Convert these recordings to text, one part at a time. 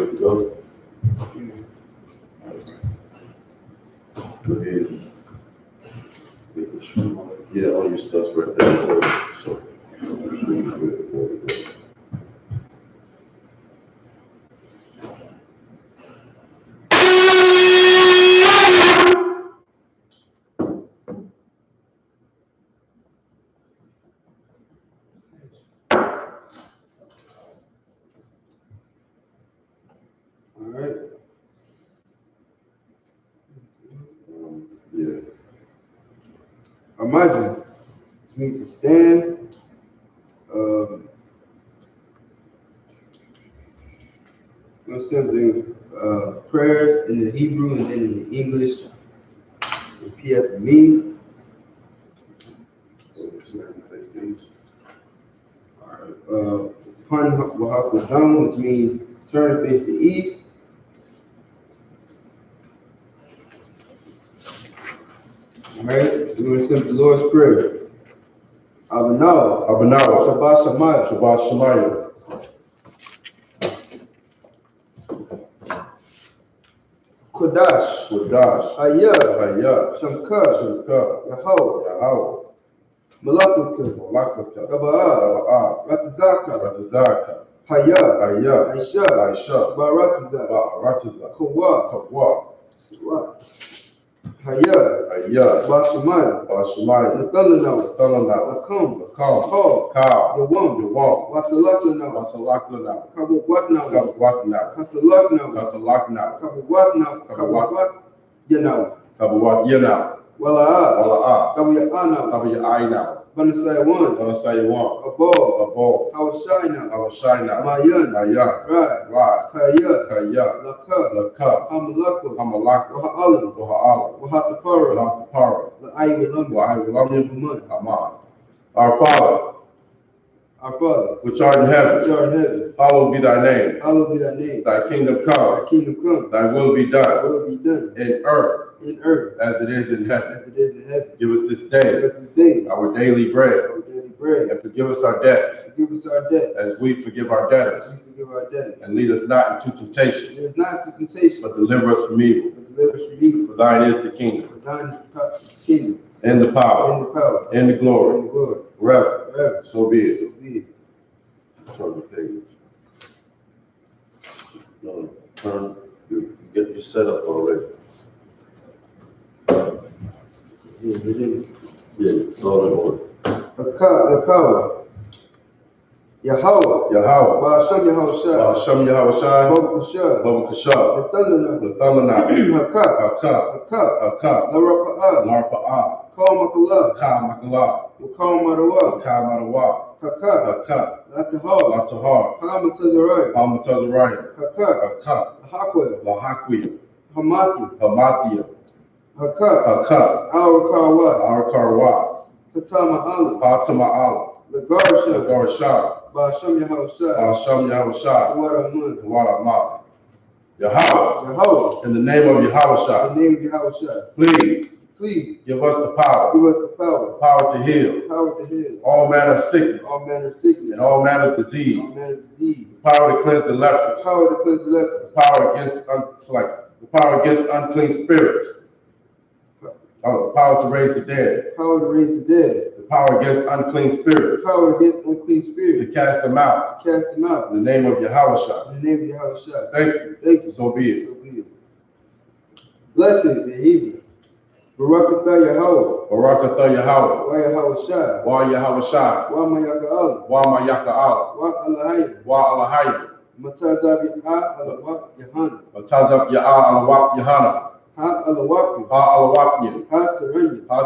Good to go? Go ahead. Yeah, all your stuff's right there. So, All right. Yeah. Imagine, which means to stand. Simply prayers in the Hebrew and then in the English. Repeat after me. Upon Wahakadam, which means turn to face the east. All right, so we're going to sing the Lord's Prayer. Abanawa, Shabbat Shemaya, Shabbat Shemaya. Kodash, Hayah, Shamka, Yahweh, Malakuka, Kaba'ah, Ratazaka, Hayah, Aisha, Baratiza, Kawa, Hayah, Bashemaya, Nathalana, Lakum, Kal, Yawam, Wasalakna, Kabawatna, Kasalakna, Kabawat, Yanau, Wala'a, Kabiya'ana, Banasaywan, Abo, Hawashayna, Mayan, Right, Kaya, Laka, Hamalaka, Wahatapara, Aman. Our Father, which art in heaven, hallowed be thy name. Thy kingdom come, thy will be done, in earth, as it is in heaven. Give us this day, our daily bread, and forgive us our debts, as we forgive our debtors. And lead us not into temptation, but deliver us from evil. For thine is the kingdom, and the power, and the glory, forever. So be it. Turn the pages. Turn. You get you set up already. Yeah, it's all in order. The power. Yahweh, Ba'ashem Yahawashi, Baba Kashab, Lathalana, Haka, Larpa'a, Makala, Marawa, Haka, Latahar, Hamatazariah, Haka, Lahakwi, Hamathia, Haka, Arakarwa, Patama Allah, Lagarsha, Ba'ashem Yahawashi, Waraman. Yahweh, in the name of Yahawashi, please give us the power to heal all manner of sickness, and all manner of disease, the power to cleanse the leper, the power against unclean spirits, the power to raise the dead, the power against unclean spirits, to cast them out, in the name of Yahawashi. Thank you. So be it. Blessed in Hebrew. Barakatha Yahweh. Wa Yahawashi. Wa Mayaka Allah. Wa Alahayim. Matazab Yahanna. Yahanna. Ha Alawaki. Ha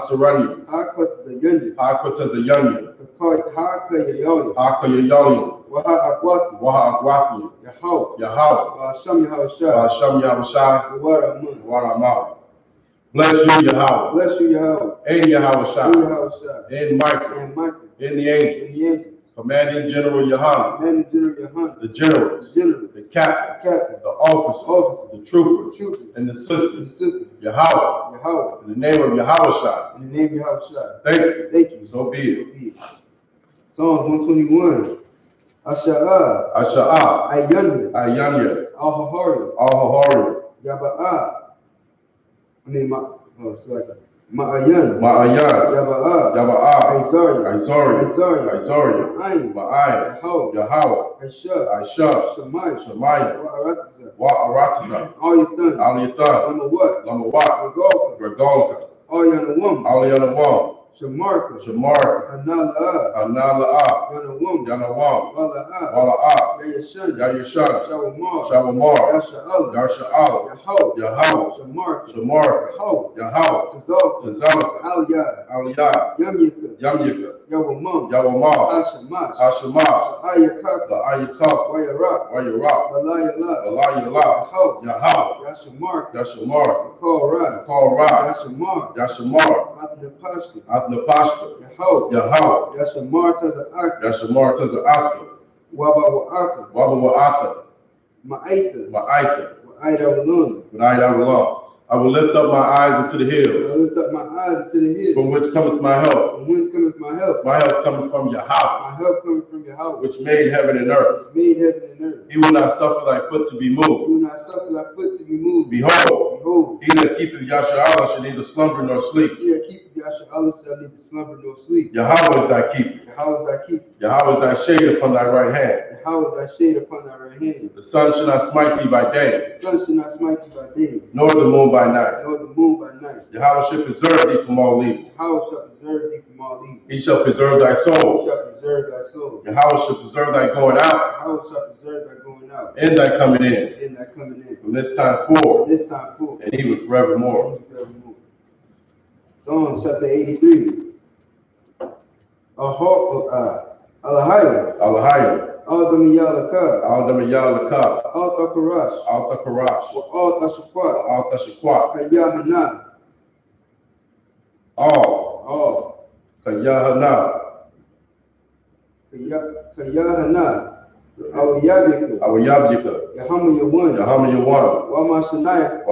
Saranya. Ha Kwatazayanya. Ha Kayayoya. Waha Akwati. Yahweh. Ba'ashem Yahawashi. Waraman. Bless you, Yahweh. And Yahawashi. And Michael. And the angels. Commanding General Yohanna. The generals. The captains. The officers. The troopers. And the sisters. Yahweh. In the name of Yahawashi. Thank you. So be it. Psalms 121. Asha'ah. Asha'ah. Ayanya. Al-Hahari. Al-Hahari. Yaba'a. Ma'ayan. Ma'ayan. Yaba'a. Yaba'a. Isaiah. Isaiah. Ma'ayin. Ma'ayin. Yahweh. I.S.U.P.K. Shemaiah. Wa'aratza. Al-Yathan. Lamawat. Regolika. Al-Yanawam. Shamarka. Hanala'a. Yanawam. Wala'a. Yayashan. Shawamar. Yasha'al. Yahweh. Shamarka. Yahweh. Tazalika. Aliyah. Yamyika. Yawamar. Hashemah. The I.S.U.P.K. Wayarak. Balayala. Yahweh. Yashamar. Call Ra. Yashamar. Atnapashka. Yahweh. Yashamar Taza'aka. Wabawa'aka. Ma'aika. Wa'ayda. I will lift up my eyes into the hills. From which cometh my help. My help cometh from Yahweh. Which made heaven and earth. He will not suffer thy foot to be moved. Behold, he that keepeth Yashar'Allah shall neither slumber nor sleep. Yahweh is thy keeper. Yahweh is thy shade upon thy right hand. The sun shall not smite thee by day, nor the moon by night. Yahweh shall preserve thee from all evil. He shall preserve thy soul. Yahweh shall preserve thy going out, and thy coming in, from this time forward, and even forevermore. Psalm chapter 83. Alahaya. Al-Damiyalaka. Al-Takarash. Al-Tashaqwa. Kayahana. Kayahana. Awiyabika. Yahama Wama Shanayaka.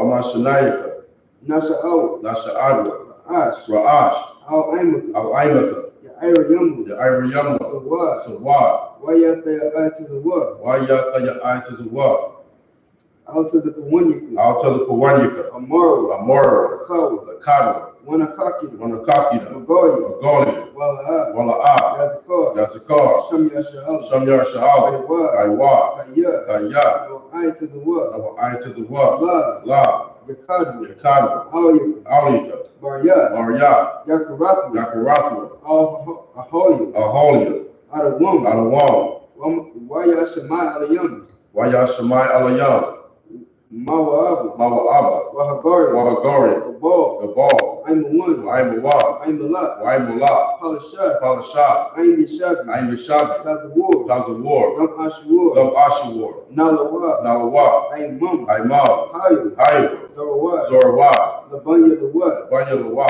Nasha'adwa. Ra'ash. Al-Aimaka. Ya'irayamwa. Sawad. Wayataya Ayatazawad. Alta the Pawanyika. Amara. Lakadwa. Wanakakida. Magoya. Wala'a. Yazakar. Shamyar Sha'ala. Aiwa. Kaya. Ayatazawad. La. Yakadwa. Alika. Barya. Yakaratu. Aholia. Adawam. Wayashamai Alayam. Mawa'aba. Wahagari. Gabal. Aimawa. Waimula. Palashah. Aimishabi. Tazawar. Gum Ashawar. Nalawa. Aimam. Hayo. Zorawad. Banya Lawa.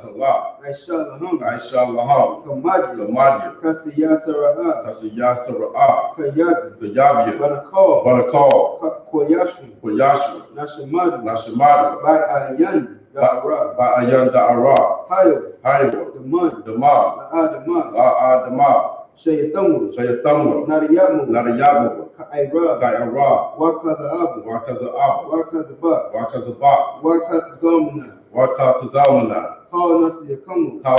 Salah. Aisha Laham. Kamadia. Kasiyah Sara'ah. Kayabia. Banakal. Koyashu. Nashamadu. Ba'ayan Da'ara. Hayo. Damad. La'adamad. Shayathamwa. Nariyamu. Ka'ira. Wakazabak. Kal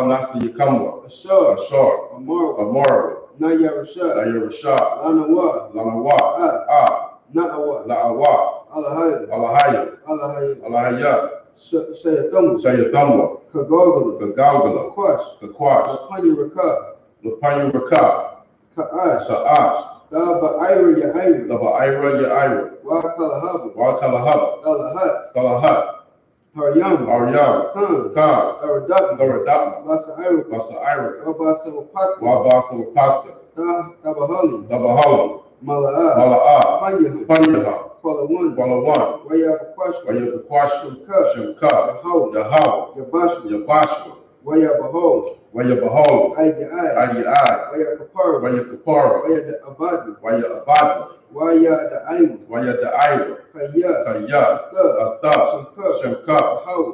Nasi Yakamwa. Ashar. Amara. Nayarashad. Lanawa. Na'awa. Alahaya. Shayathamwa. Kagagala. Kakwash. Lapanyuraka. Ka'ash. Daba Ira. Wakalahaba. Kalahat. Aryam. Khan. Daradama. Basaira. Wabasawapakta. Dabahalam. Mala'a. Panyaha. Kwalawan. Wayabakwashu. Shemka. Yahweh. Yabashwa. Wayabahol. Adi. Wayakapara. Wayabadu. Wayada'aywa. Kaya. Atha. Shemka.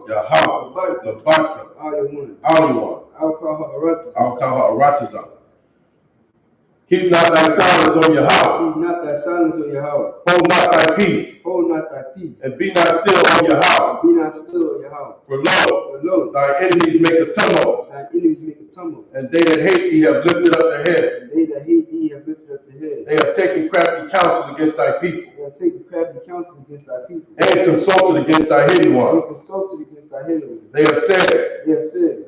Yahweh. Labaka. Aliwan. Al-Kaha Aratiza. Keep not thy silence, O Yahweh. silence on your house. Hold not thy peace. Hold not thy peace. And be not still on your house. Be not still on your house. For lo, thy enemies make a tumult. Thy enemies make a tumult. And they that hate thee have lifted up their head. And they that hate thee have lifted up their head. They have taken crafty counsel against thy people. They have taken crafty counsel against thy people. And consulted against thy hidden ones. And consulted against thy hidden ones. They have said,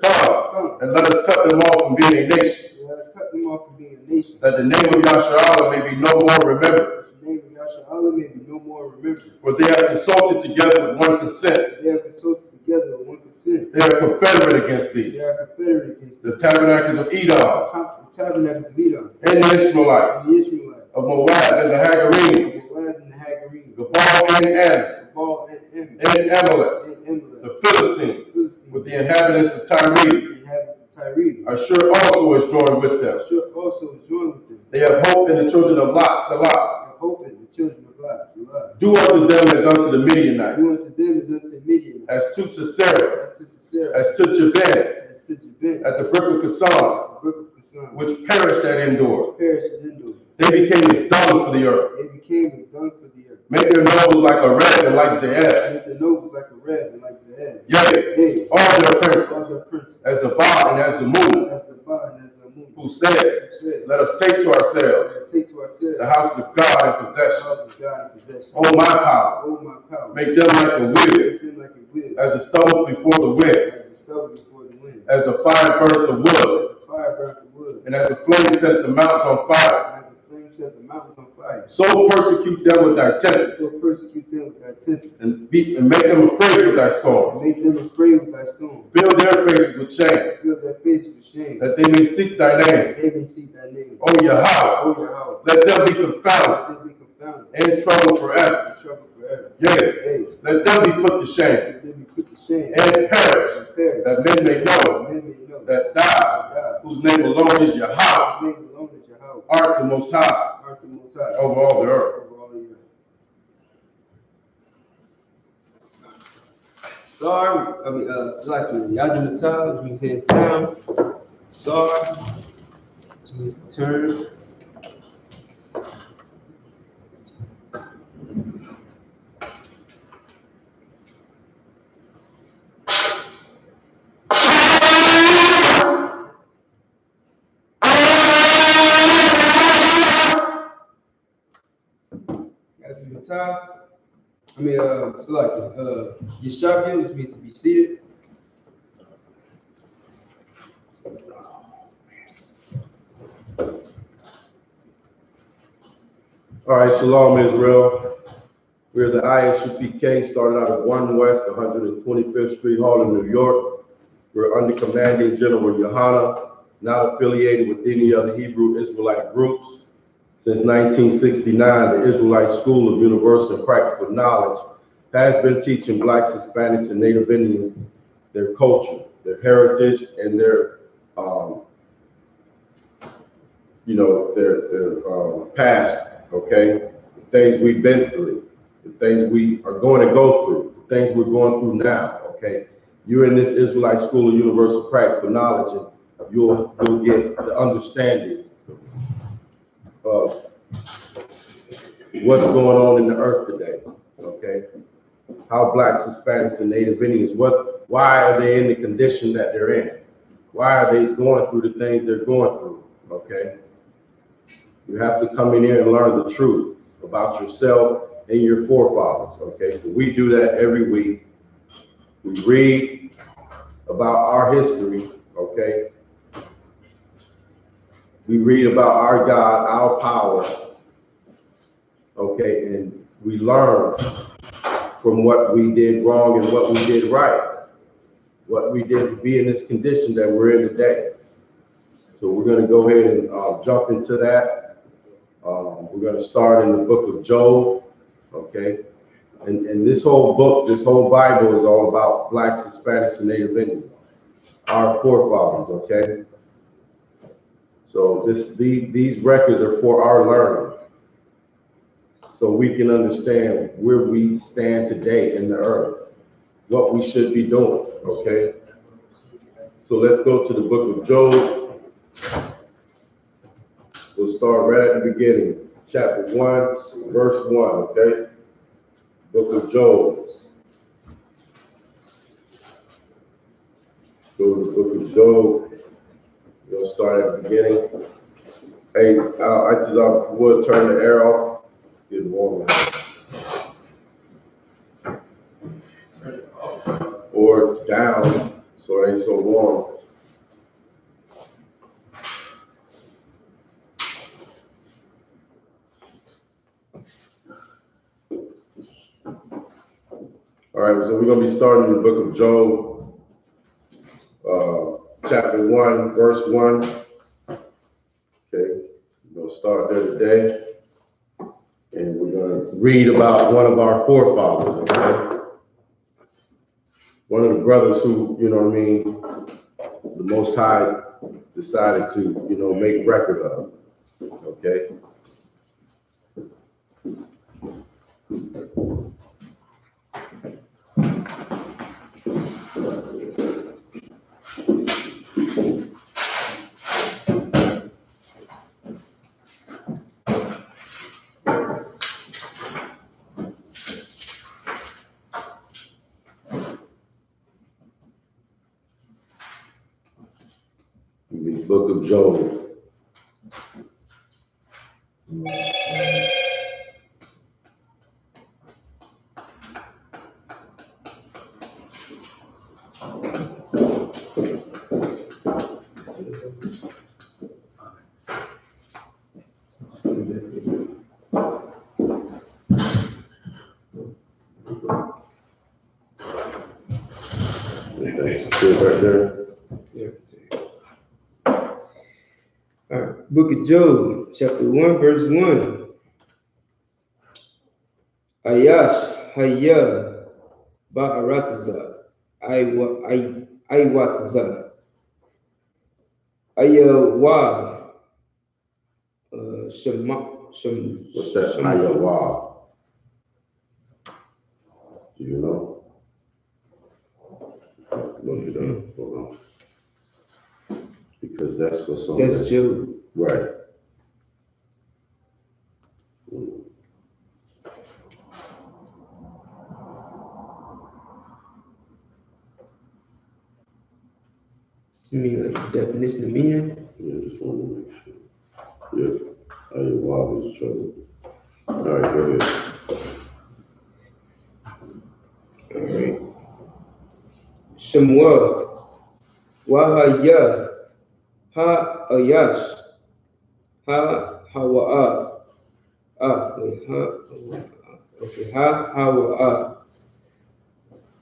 Come, and let us cut them off from being a nation. Let us cut them off from being a nation. That the name of Yahshua may be no more remembered. The name of Yahshua may be no more remembered. For they have consulted together with one consent. They have consulted together with one consent. They are confederate against thee. They are confederate against the tabernacles of Edom. The tabernacles of Edom. And the Ishmaelites. And the Ishmaelites. Of Moab and the Hagarenes. Moab and the Hagarenes. Gabal and Ammon. Gabal and Ammon. And Amalek. And Amalek. The Philistines. With the inhabitants of Tyre. I.S.U.P.K also is joined with them. I.S.U.P.K also is joined with them. They have hope in the children of Lot, Salah. They have hope in the children of Lot, Salah. Do unto them as unto the Midianites. Do unto them as unto the Midianites. As to Sisera. As to Sisera. As to Jabin. As to Jabin. At the brook of Kison. Which perished at Endor. They became as dung for the earth. They became as dung for the earth. Make their nose like a red and like Zeed. Make their nose like a red and like Zeed. Yea, all their princes. As the Ba and as the moon. As the Ba and as the moon. Who said, let us take to ourselves the house of God in possession. Oh my power. Make them like a wheel. As the stubble before the wind. As the fire burns the wood. And as the flame set the mountains on fire. So persecute them with thy tempest. And make them afraid with thy scorn. Fill their faces with shame. That they may seek thy name. O Yahweh. Let them be confounded. And troubled forever. Yea. Let them be put to shame. And perish. That men may know that thou, whose name alone is Yahweh, art the most high over all the earth. It's like Yajamata, which means hands down. Sar, which means to turn. It's like Yeshapia, which means to be seated. All right, Shalom Israel. We're the I.S.U.P.K, started out at 1 West 125th Street Hall in New York. We're under commanding General Yohanna, not affiliated with any other Hebrew Israelite groups. Since 1969, the Israelite School of Universal and Practical Knowledge has been teaching Blacks, Hispanics, and Native Indians their culture, their heritage, and their, their past, okay? The things we've been through, the things we are going to go through, the things we're going through now, okay? You're in this Israelite School of Universal Practical Knowledge, and you'll get the understanding of what's going on in the earth today, okay? How Blacks, Hispanics, and Native Indians, why are they in the condition that they're in? Why are they going through the things they're going through, okay? You have to come in here and learn the truth about yourself and your forefathers, okay? So we do that every week. We read about our history, okay? We read about our God, our power, okay? And we learn from what we did wrong and what we did right, what we did to be in this condition that we're in today. So we're going to go ahead and jump into that. We're going to start in the book of Job, okay? And this whole book, this whole Bible is all about Blacks, Hispanics, and Native Indians, our forefathers, okay? So these records are for our learning, so we can understand where we stand today in the earth, what we should be doing, okay? So let's go to the book of Job. We'll start right at the beginning, chapter 1, verse 1, okay? Book of Job. Go to the book of Job. We're going to start at the beginning. Hey, I just would turn the air off. It's getting warmer. Or down so it ain't so warm. All right, so we're going to be starting the book of Job, chapter 1, verse 1. Okay, we're going to start there today. And we're going to read about one of our forefathers, okay? One of the brothers who, you know what I mean, the Most High decided to, you know, make record of, okay? The book of Job. Right there. Yeah. All right. Book of Job, chapter 1, verse 1. I.S.U.P.K. Ba'arataza. I.W.A. Ayawa. What's that? Ayawa. Do you know? Look it up. Hold on. Because that's what's on That's Job. Right. You mean like the definition of meaning? Yeah, just want to make sure. Yeah. Ayawa was trouble. All right, go ahead. All right. Shamwa. Wahaya. Ha-ayash. Ha-hawa'a. Wait, okay, ha-hawa'a.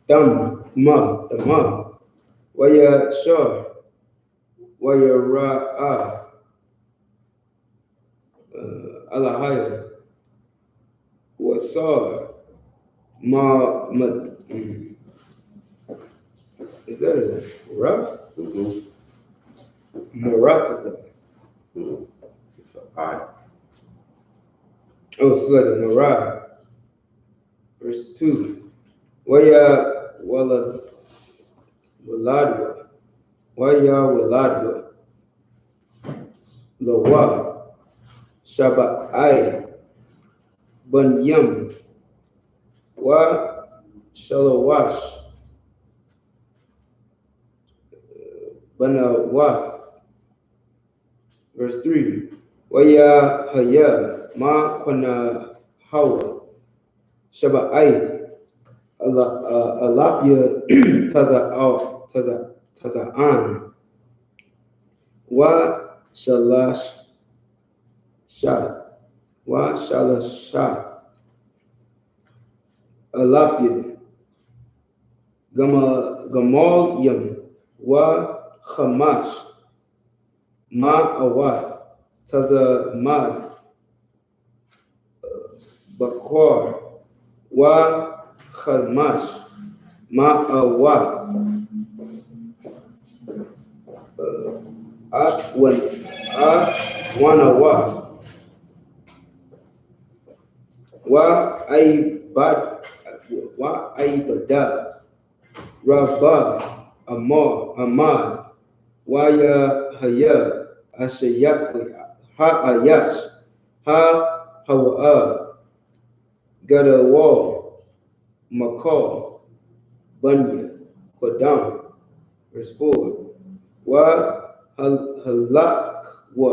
Dama. Waya shah. Waya ra'a. Alahaya. Wasar. Is that a ra? Marataza. It's an I. Oh, it's like a Marah. Verse 2. Waya waladwa. Waya waladwa. Lawa. Shaba'ai. Bunyam. Wa shalawash. Banawa. Verse 3. Waya haya. Ma kwana hawa. Shaba'ai. Alapia taza'an. Wa shalash shah. Wa shalashah. Alapia. Gamal yam. Wa Hamash. Ma'awat. Tazamad. Bakwar. Wa Hamash. Ma'awat. Wanawa. Wa Aibada. Rabah. Ahmad. Waya Haya. Ashayak. Ha Ayash. Ha Hawa'a, Gadawa, Makal, Bunya, Kodam, verse 4. Wa Halakwa,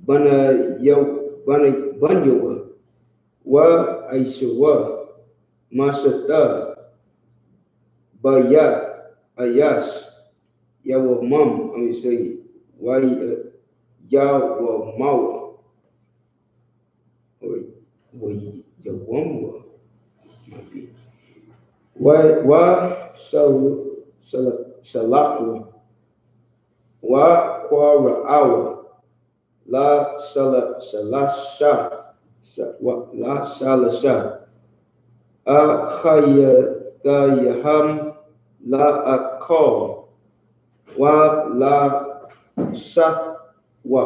Banyawa, Wa Aishawa, Mashata, Bayat, Ayash, Yawamam, I'm going to say, Wa Yawamawa, or Yawamwa, might be. Wa Shalaku, Wa Quara'awa, La Shalasha, La Shalasha, Achayatayaham, La Akal, Wa La Shafwa,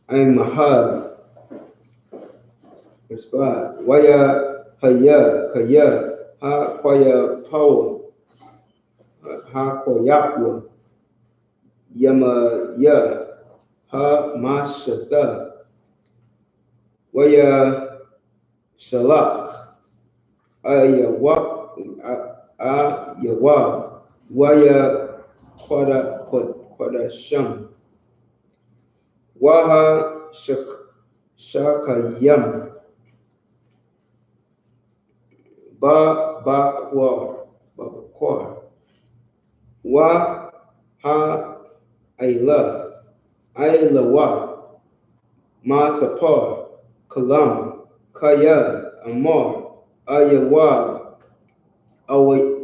I'm Mahal, verse 5. Waya Haya, Kaya, Ha Kwaya Power, Ha Kwayakwa, Yama Ya, Ha Mashata, Waya Shalak, Ayawa, Ayawa, Waya Kwada Sham, Waha Shakayam, Bakwa, Wa Ha Aylawa, Masapar, Kalam, Kaya, Amar, Ayawa, Awali,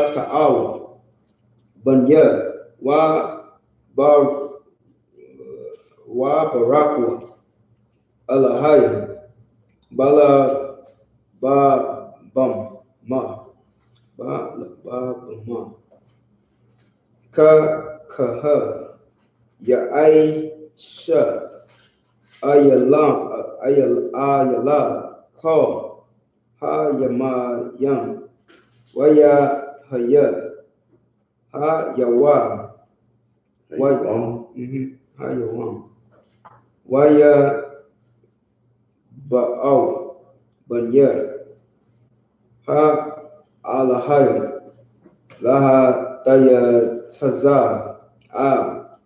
Ta'awa, Banya, Wa Barakwa, Alahayim, Bala Bam Ma, Ba Kaha, Ya'aisha, Ayala, Call, Ha Yamayam, Waya Haya, Ha Yawa, Ha Yawam, Waya Ba'aw, Banya, Ha Alahayim, Laha Daya Taza,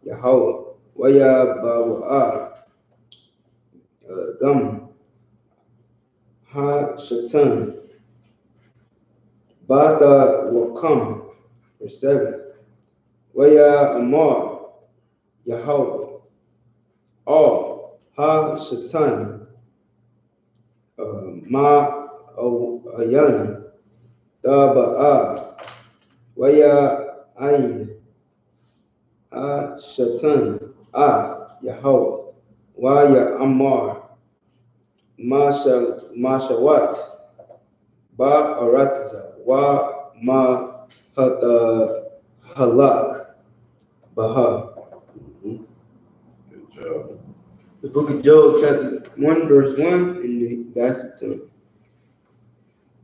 Yahweh, Waya Bawa'a, Gam, Ha Shatan, Bada Wakam, verse 7. Waya Amar, Yahweh, All, Ha Shatan, Ma Ayan, Daba'a, Waya Ayin, Ha Shatan, Yahweh, Waya Amar, Mashawat, Ba Aratiza, Wa Ma Hata Halak, Baha. Good job. The book of Job, chapter 1, verse 1, in the Basset.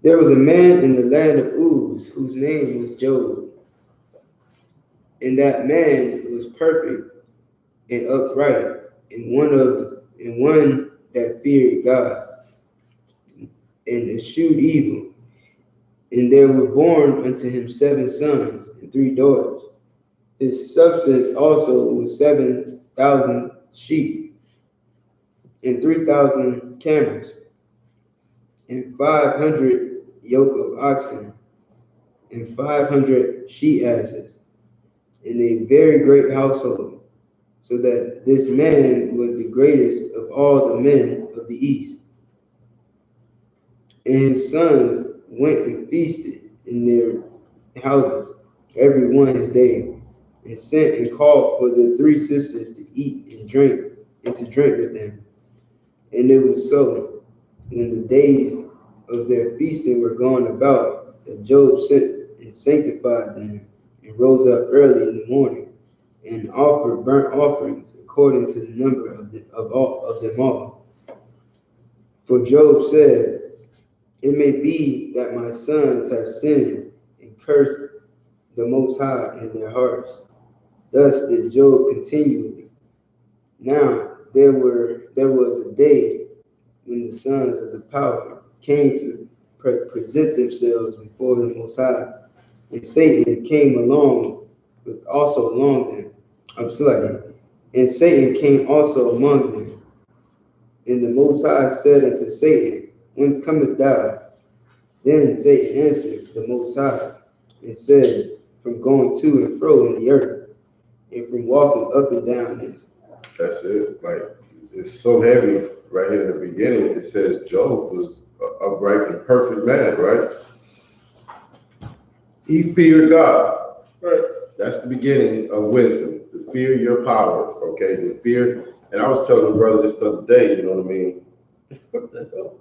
There was a man in the land of Uz whose name was Job, and that man was perfect and upright, and one that feared God and eschewed evil. And there were born unto him 7 sons and 3 daughters. His substance also was 7,000 sheep and 3,000 camels and 500 yoke of oxen and 500 she asses, and a very great household, so that this man was the greatest of all the men of the east. And his sons went and feasted in their houses, every one his day, and sent and called for the 3 sisters to eat and to drink with them. And it was so, when the days of their feasting were gone about, that Job sent and sanctified them, and rose up early in the morning, and offered burnt offerings according to the number of them all. For Job said, It may be that my sons have sinned and cursed the Most High in their hearts. Thus did Job continually. Now there was a day when the sons of the power came to present themselves before the Most High, and Satan came along with also among them. And Satan came also among them. And the Most High said unto Satan, Whence cometh thou? Then Satan answered the Most High and said, From going to and fro in the earth, and from walking up and down in it. That's it. Like, it's so heavy right here in the beginning. It says Job was an upright and perfect man, right? He feared God. Right. That's the beginning of wisdom. To fear your power, okay? To fear. And I was telling a brother this the other day, you know what I mean? What the hell?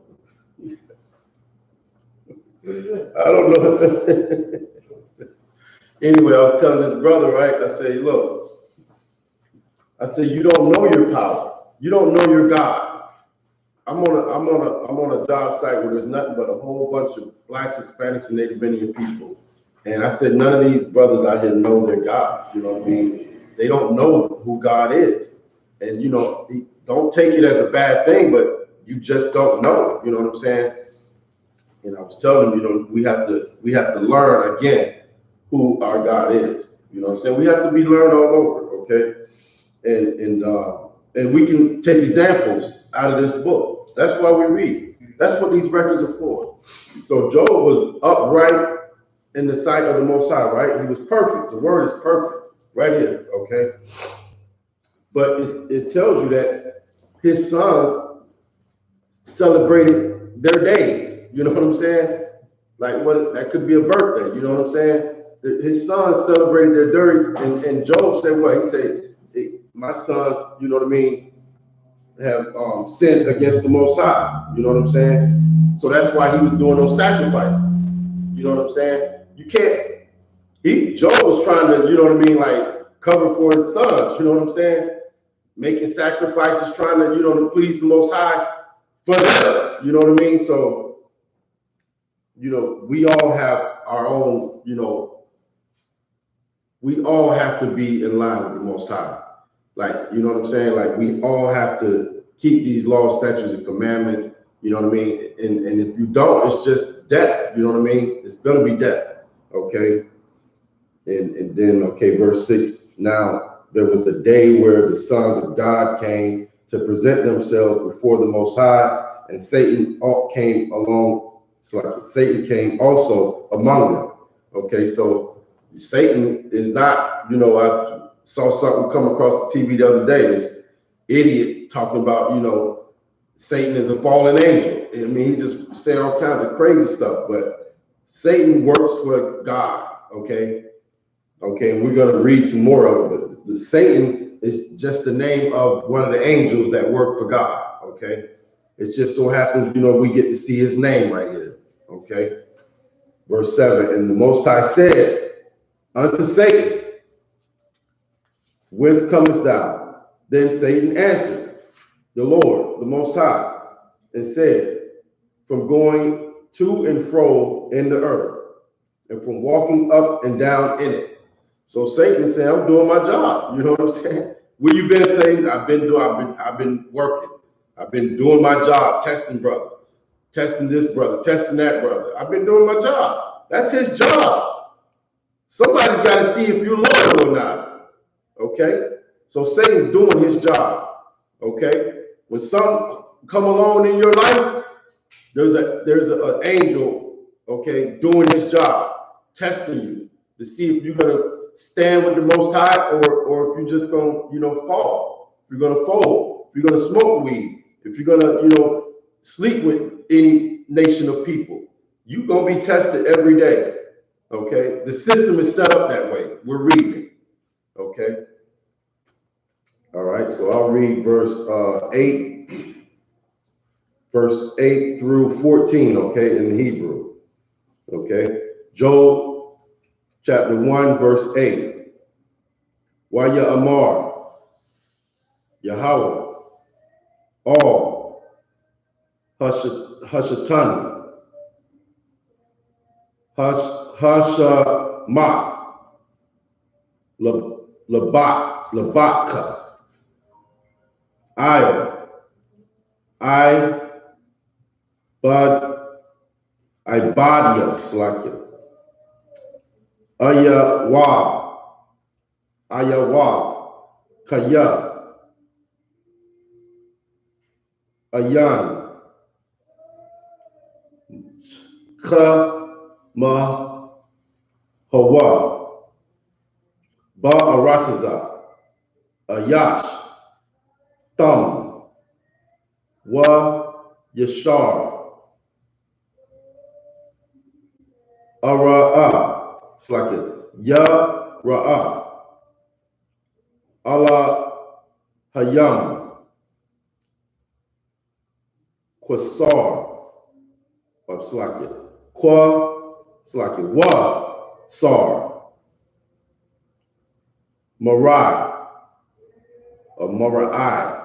I don't know. Anyway, I was telling this brother, right? I say, look, I said, you don't know your power. You don't know your God. I'm on a job site where there's nothing but a whole bunch of Blacks, Hispanics, and Native Indian people. And I said, none of these brothers out here know their gods. You know what I mean? They don't know who God is. And, you know, don't take it as a bad thing, but you just don't know it. You know what I'm saying? And I was telling them, you know, we have to learn again who our God is. You know what I'm saying? We have to be learned all over, okay? And we can take examples out of this book. That's why we read. That's what these records are for. So Job was upright in the sight of the Most High, right? He was perfect. The word is perfect right here, okay? But it tells you that his sons celebrated their days. You know what I'm saying? Like what that could be a birthday. You know what I'm saying? His sons celebrated their days, and Job said what? He said, my sons, you know what I mean, have sinned against the Most High. You know what I'm saying? So that's why he was doing those sacrifices. You know what I'm saying? You can't. Job was trying to, you know what I mean, like cover for his sons. You know what I'm saying? Making sacrifices, trying to, you know, to please the Most High for them. You know what I mean? So, you know, we all have our own, you know, we all have to be in line with the Most High. Like, you know what I'm saying? Like, we all have to keep these laws, statutes, and commandments. You know what I mean? And if you don't, it's just death. You know what I mean? It's gonna be death. Okay. And then, okay, verse 6. Now there was a day where the sons of God came to present themselves before the Most High, and Satan came along. So like Satan came also among them. Okay, so Satan is not, you know, I saw something come across the TV the other day. This idiot talking about, you know, Satan is a fallen angel. I mean, he just saying all kinds of crazy stuff, but Satan works for God, okay? Okay, and we're going to read some more of it, but Satan is just the name of one of the angels that work for God, okay? It just so happens, you know, we get to see his name right here, okay? Verse 7, and the Most High said unto Satan, Whence comest thou? Then Satan answered the Lord, the Most High, and said, From going to and fro in the earth, and from walking up and down in it. So Satan said, I'm doing my job. You know what I'm saying? Where you been, Satan? I've been working. I've been doing my job, testing brothers, testing this brother, testing that brother. I've been doing my job. That's his job. Somebody's got to see if you're loyal or not. Okay? So Satan's doing his job. Okay? When some come along in your life, there's an angel, okay, doing his job, testing you to see if you're gonna stand with the Most High or if you're just gonna, you know, fall. If you're gonna fold. If you're gonna smoke weed. If you're gonna, you know, sleep with any nation of people. You're gonna be tested every day. Okay, the system is set up that way. We're reading. Okay. All right. So I'll read verse 8. Verse 8 through 14, okay, in Hebrew, okay? Job chapter 1, verse 8. Waya Amar, Yahweh, all, Hashatan, Hashama, Labaka, Ibadia, Slakia, Ayawa, Kaya, Ayan, Ka, Hawa, Arataza, Ayash, Thumb, Yashar, it's like it, Ra'a, Allah, Hayam, Quasar, it's like it, it's like it, Sar, Marai, Marai,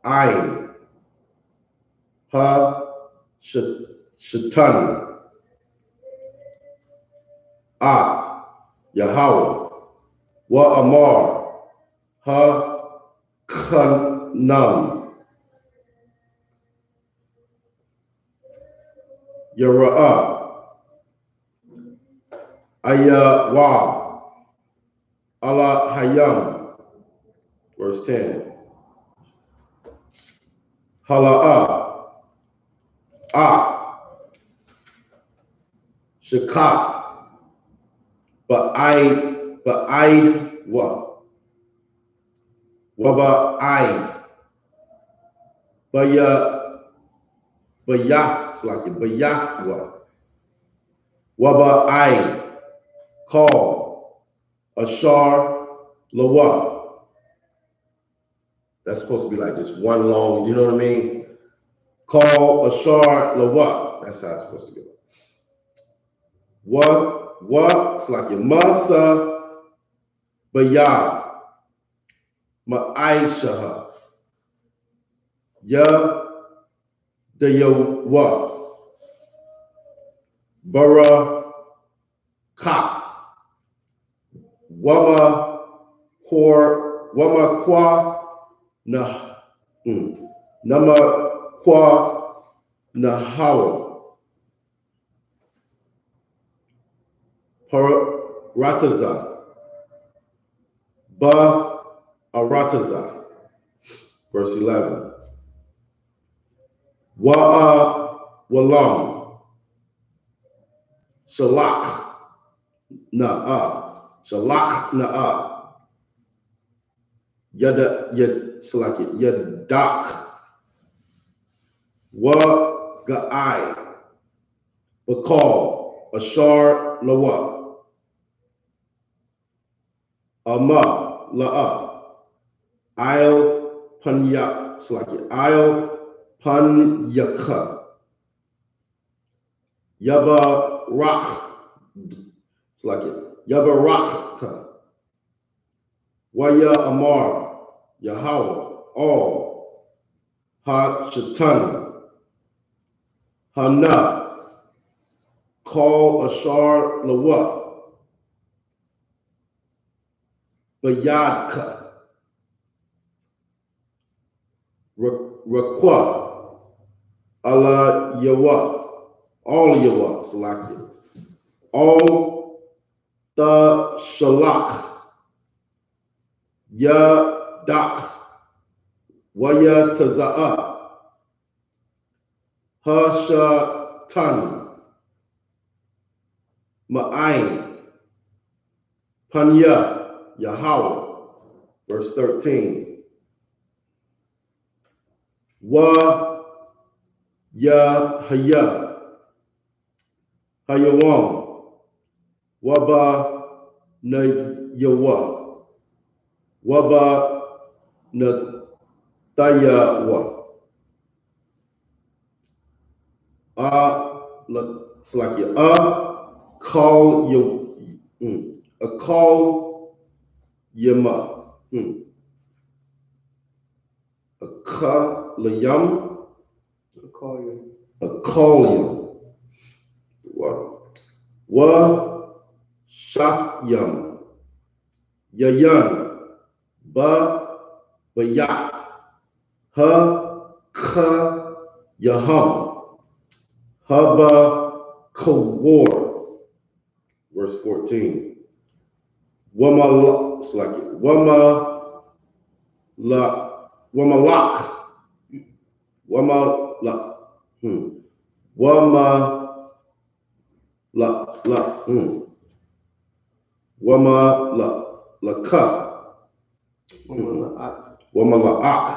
Ain, Shatan, Yahweh, Amar, Kanam, Yara'a, Ayawa, Allah Hayam, verse 10. Hala'a, Shakak, Ba'id, Waba'id, it's like it, Waba'id, call, Ashar, Lawa. That's supposed to be like this one long, you know what I mean? Call, Ashar, Lawa. That's how it's supposed to go. It's like your Masa, Bayah, Ma'aishaha, Dayawa, Bara, Ka, Wama Kwa, Nama Kwa, Nahawa, Rataza, Arataza, verse 11. Walam, Shalak, Na'a, Yadak, Ga'ai, Bakal, Ashar, Lawa, Ama, La'a, I'll Panya, Panyaka, Yabarach, Yabarachka, Waya Amar, Yahweh, all, Shatan, Hana, call Ashar Lawa, Bayadka, Rakwa, Allah Yawa, all Yawa, selected, all the Shalach, Yadak, Waya Taza'a, Hashatan, Ma'ain, Panya, Yahweh, verse 13. Haya, Hayawam, Waba na Yawa, Waba na Tayawa, call you, call Yama, call you. Wow. Wa Shakyam, Yayan, Bayak, Yaham, Kawar. Verse 14. Wamalak. Wamalak.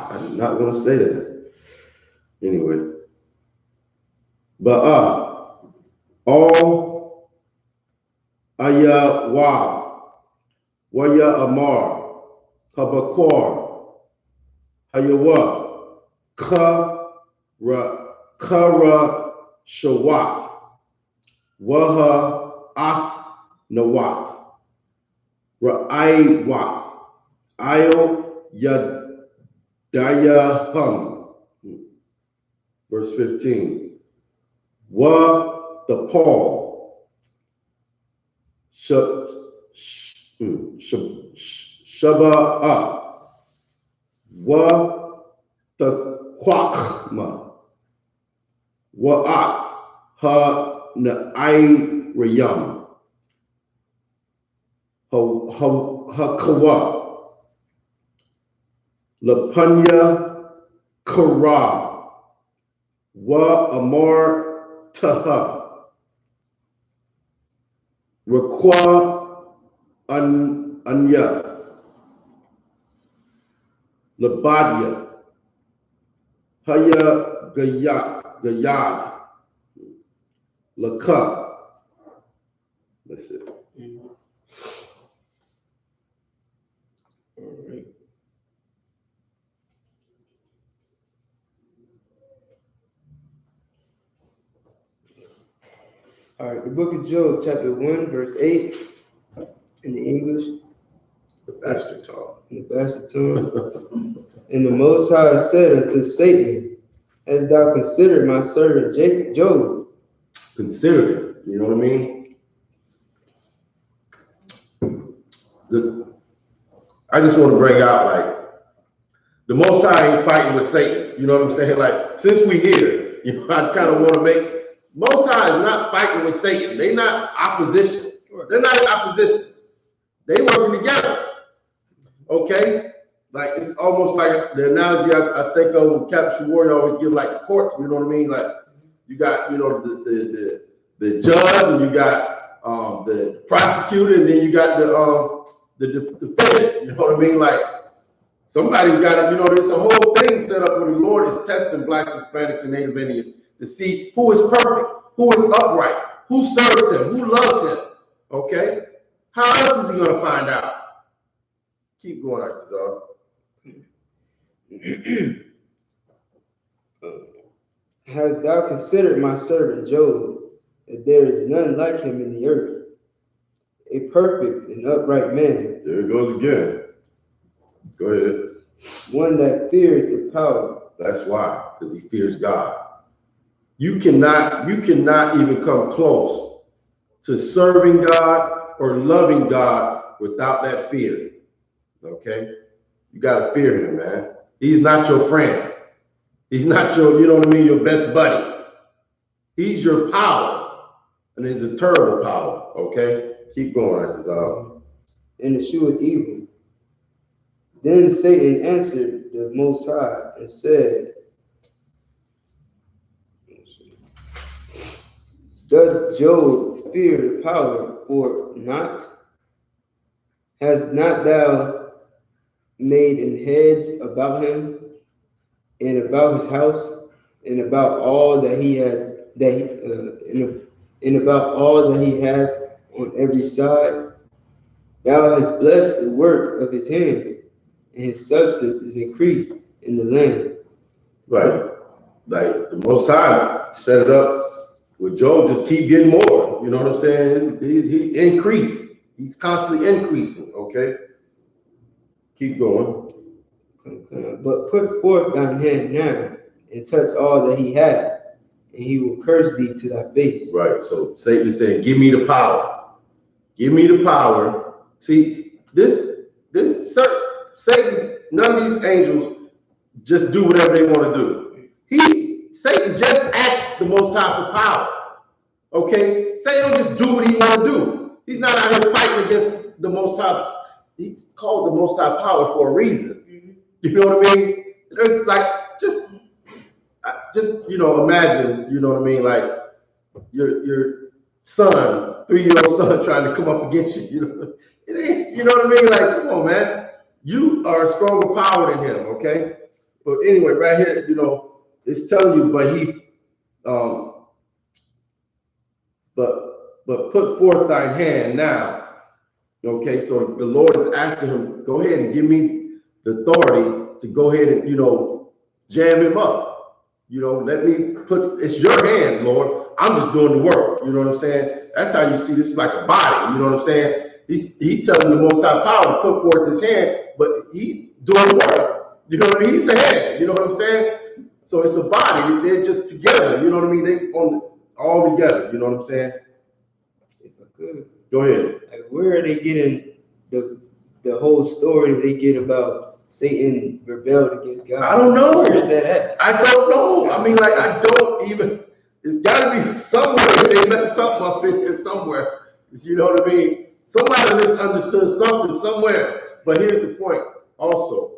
I did not want to say that. Anyway. All Waya Amar, Habakwar, Hayawa, Kara Shawak, Waha Ath Nawak, Ra'aiwak, Ayo Yadayahum. Verse 15. Wa the Paul, Shaba'a, Wa the Kwakma, Wa'at, Ha Na'irayam, Hakawa, Lapanya Kara, Wa Amar Taha, Rakwa Anya, Labadia, Haya Gayad, Laka. That's it. All right. All right, the book of Job, chapter 1, verse 8, in the English. The bastard talk. In the bastard tongue. And the Most High said unto Satan, hast thou considered my servant Job? Consider it, you know what I mean? I just want to bring out, like, the Most High ain't fighting with Satan, you know what I'm saying? Like, since we here, you know, I kind of want to make, Most High is not fighting with Satan. They're not opposition. They're not in opposition. They working together. Okay? Like, it's almost like the analogy I think of Captain Warrior always give, like the court, you know what I mean? Like, you got, you know, the judge, and you got the prosecutor, and then you got the defendant, you know what I mean? Like, somebody's got it, you know, there's a whole thing set up where the Lord is testing Blacks, Hispanics, and Native Indians to see who is perfect, who is upright, who serves him, who loves him. Okay? How else is he going to find out? Keep going, Isupk. Hast thou considered my servant Job, that there is none like him in the earth, a perfect and upright man? There it goes again. Go ahead. One that feareth the power. That's why, because he fears God. You cannot even come close to serving God or loving God without that fear. Okay? You gotta fear him, man. He's not your friend. He's not your, you know what I mean, your best buddy. He's your power, and it's a terrible power. Okay? Keep going, Isupk. And escheweth evil. Then Satan answered the Most High and said, doth Job fear the power or not? Hast not thou made an hedge about him, and about his house, and about all that he had, and about all that he hath on every side? Thou hast blessed the work of his hands, and his substance is increased in the land. Right. Like the Most High set it up with Job, just keep getting more. You know what I'm saying? He increased. He's constantly increasing. Okay? Keep going. But put forth thine hand now, and touch all that he hath, and he will curse thee to thy face. Right. So Satan is saying, give me the power. Give me the power. See, Satan, none of these angels just do whatever they want to do. Satan just asked the Most High for power. Okay? Satan don't just do what he want to do. He's not out here fighting against the Most High. He's called the Most High power for a reason. You know what I mean? There's like, just imagine, you know what I mean? Like your son, 3-year-old son trying to come up against you. You know, it ain't, you know what I mean? Like, come on, man. You are a stronger power than him, okay? But anyway, right here, it's telling you, but put forth thine hand now. Okay, so the Lord is asking him, go ahead and give me the authority to go ahead and, jam him up. Let me it's your hand, Lord. I'm just doing the work. You know what I'm saying? That's how you see this is like a body. You know what I'm saying? He's telling the Most High power to put forth his hand, but he's doing the work. You know what I mean? He's the head. You know what I'm saying? So it's a body. They're just together. You know what I mean? They all together. You know what I'm saying? If I could. Go ahead. Like, where are they getting the whole story they get about Satan rebelled against God? I don't know. Where is that at? I don't know. I mean, like, I don't even. It's got to be somewhere. They messed something up in here somewhere. You know what I mean? Somebody misunderstood something somewhere. But here's the point. Also,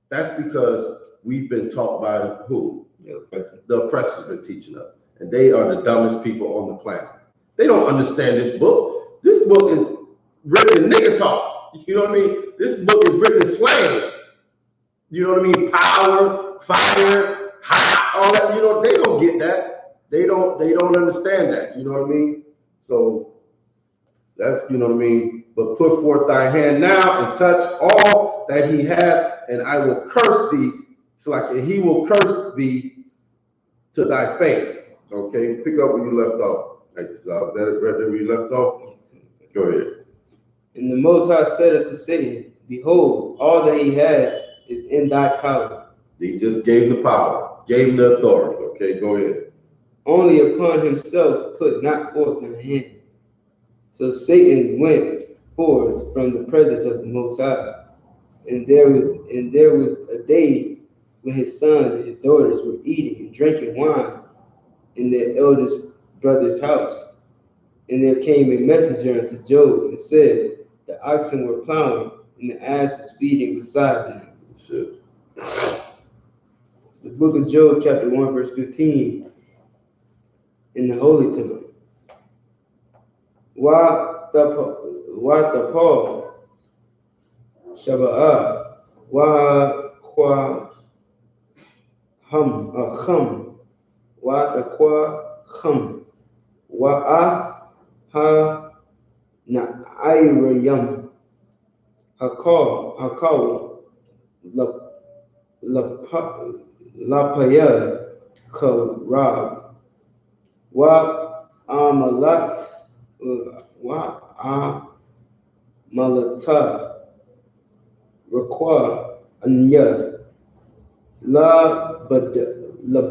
that's because we've been taught by who? The oppressors have been teaching us, and they are the dumbest people on the planet. They don't understand this book. This book is written in nigger talk. You know what I mean? This book is written in slang. You know what I mean? Power, fire, hot, all that. They don't get that. They don't understand that. You know what I mean? So that's, you know what I mean? But put forth thy hand now and touch all that he hath, and I will curse thee. So like he will curse thee to thy face. Okay, pick up where you left off. Is that right there where you left off? Go ahead. And the Most High said unto Satan, behold, all that he had is in thy power. He just gave the power, gave the authority. Okay, go ahead. Only upon himself put not forth thy hand. So Satan went forth from the presence of the Most High, and there was a day when his sons and his daughters were eating and drinking wine in their eldest brother's house. And there came a messenger unto Job and said, the oxen were plowing and the asses feeding beside them. Shit. The book of Job, chapter 1, verse 15, in the Holy Tongue. Wa the Paul, Shabba'a, wa kwa hum, wa the kwa hum, wa ha na ayrayam, hakal, lapayel, karab, wa amalat, wa amalata, rakwa anya, la badya, la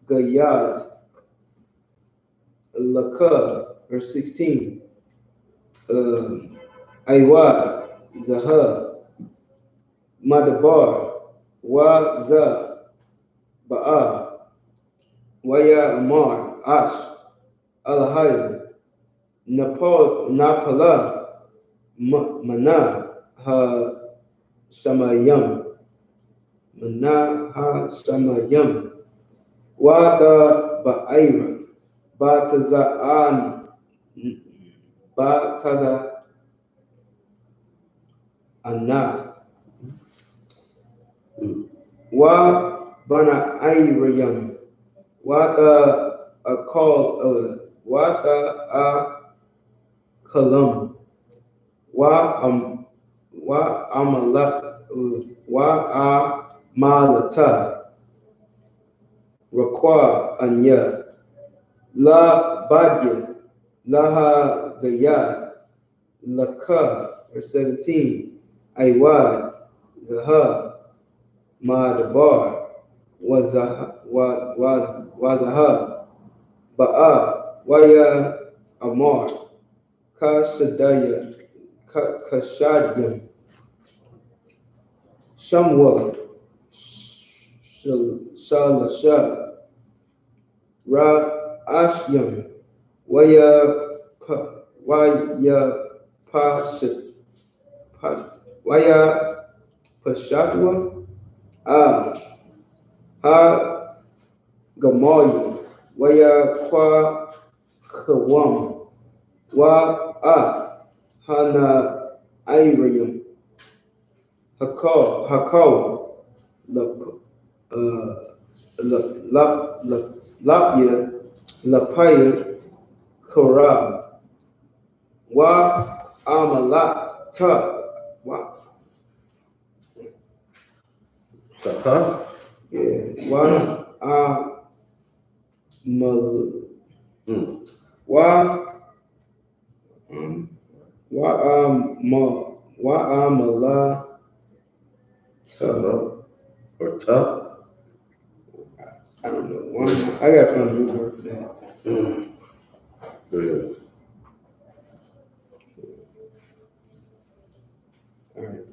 gayad, laka, verse 16, aywa, zaha, madabar, wa za, ba'a, waya amar, ash, alahayim, napala, mana, ha shamayam, wada ba'ira, bataza anna, wa bana ayrayam, wada a call, wada a kalam, wa amalat, wa amalata, rakwa anya, la badya, laha gayad, laka, verse 17, aywad, zaha, madabar, Wazaha, Ba'a, Waya Amar, Kashadaya, Kashadyam, Shamwa, Shalasha, Ra Ashyam, Waya Pashat, Waya Pashatwa, Ha Gamoyu, Waya Kwa Kawam, Hana Irium, Hakal, Lapia, Lapaya, Korab, Amalata, Huh? yeah, Amal, Amalata, Or tough? I don't know. I got to find a new word for that. Go ahead. All right.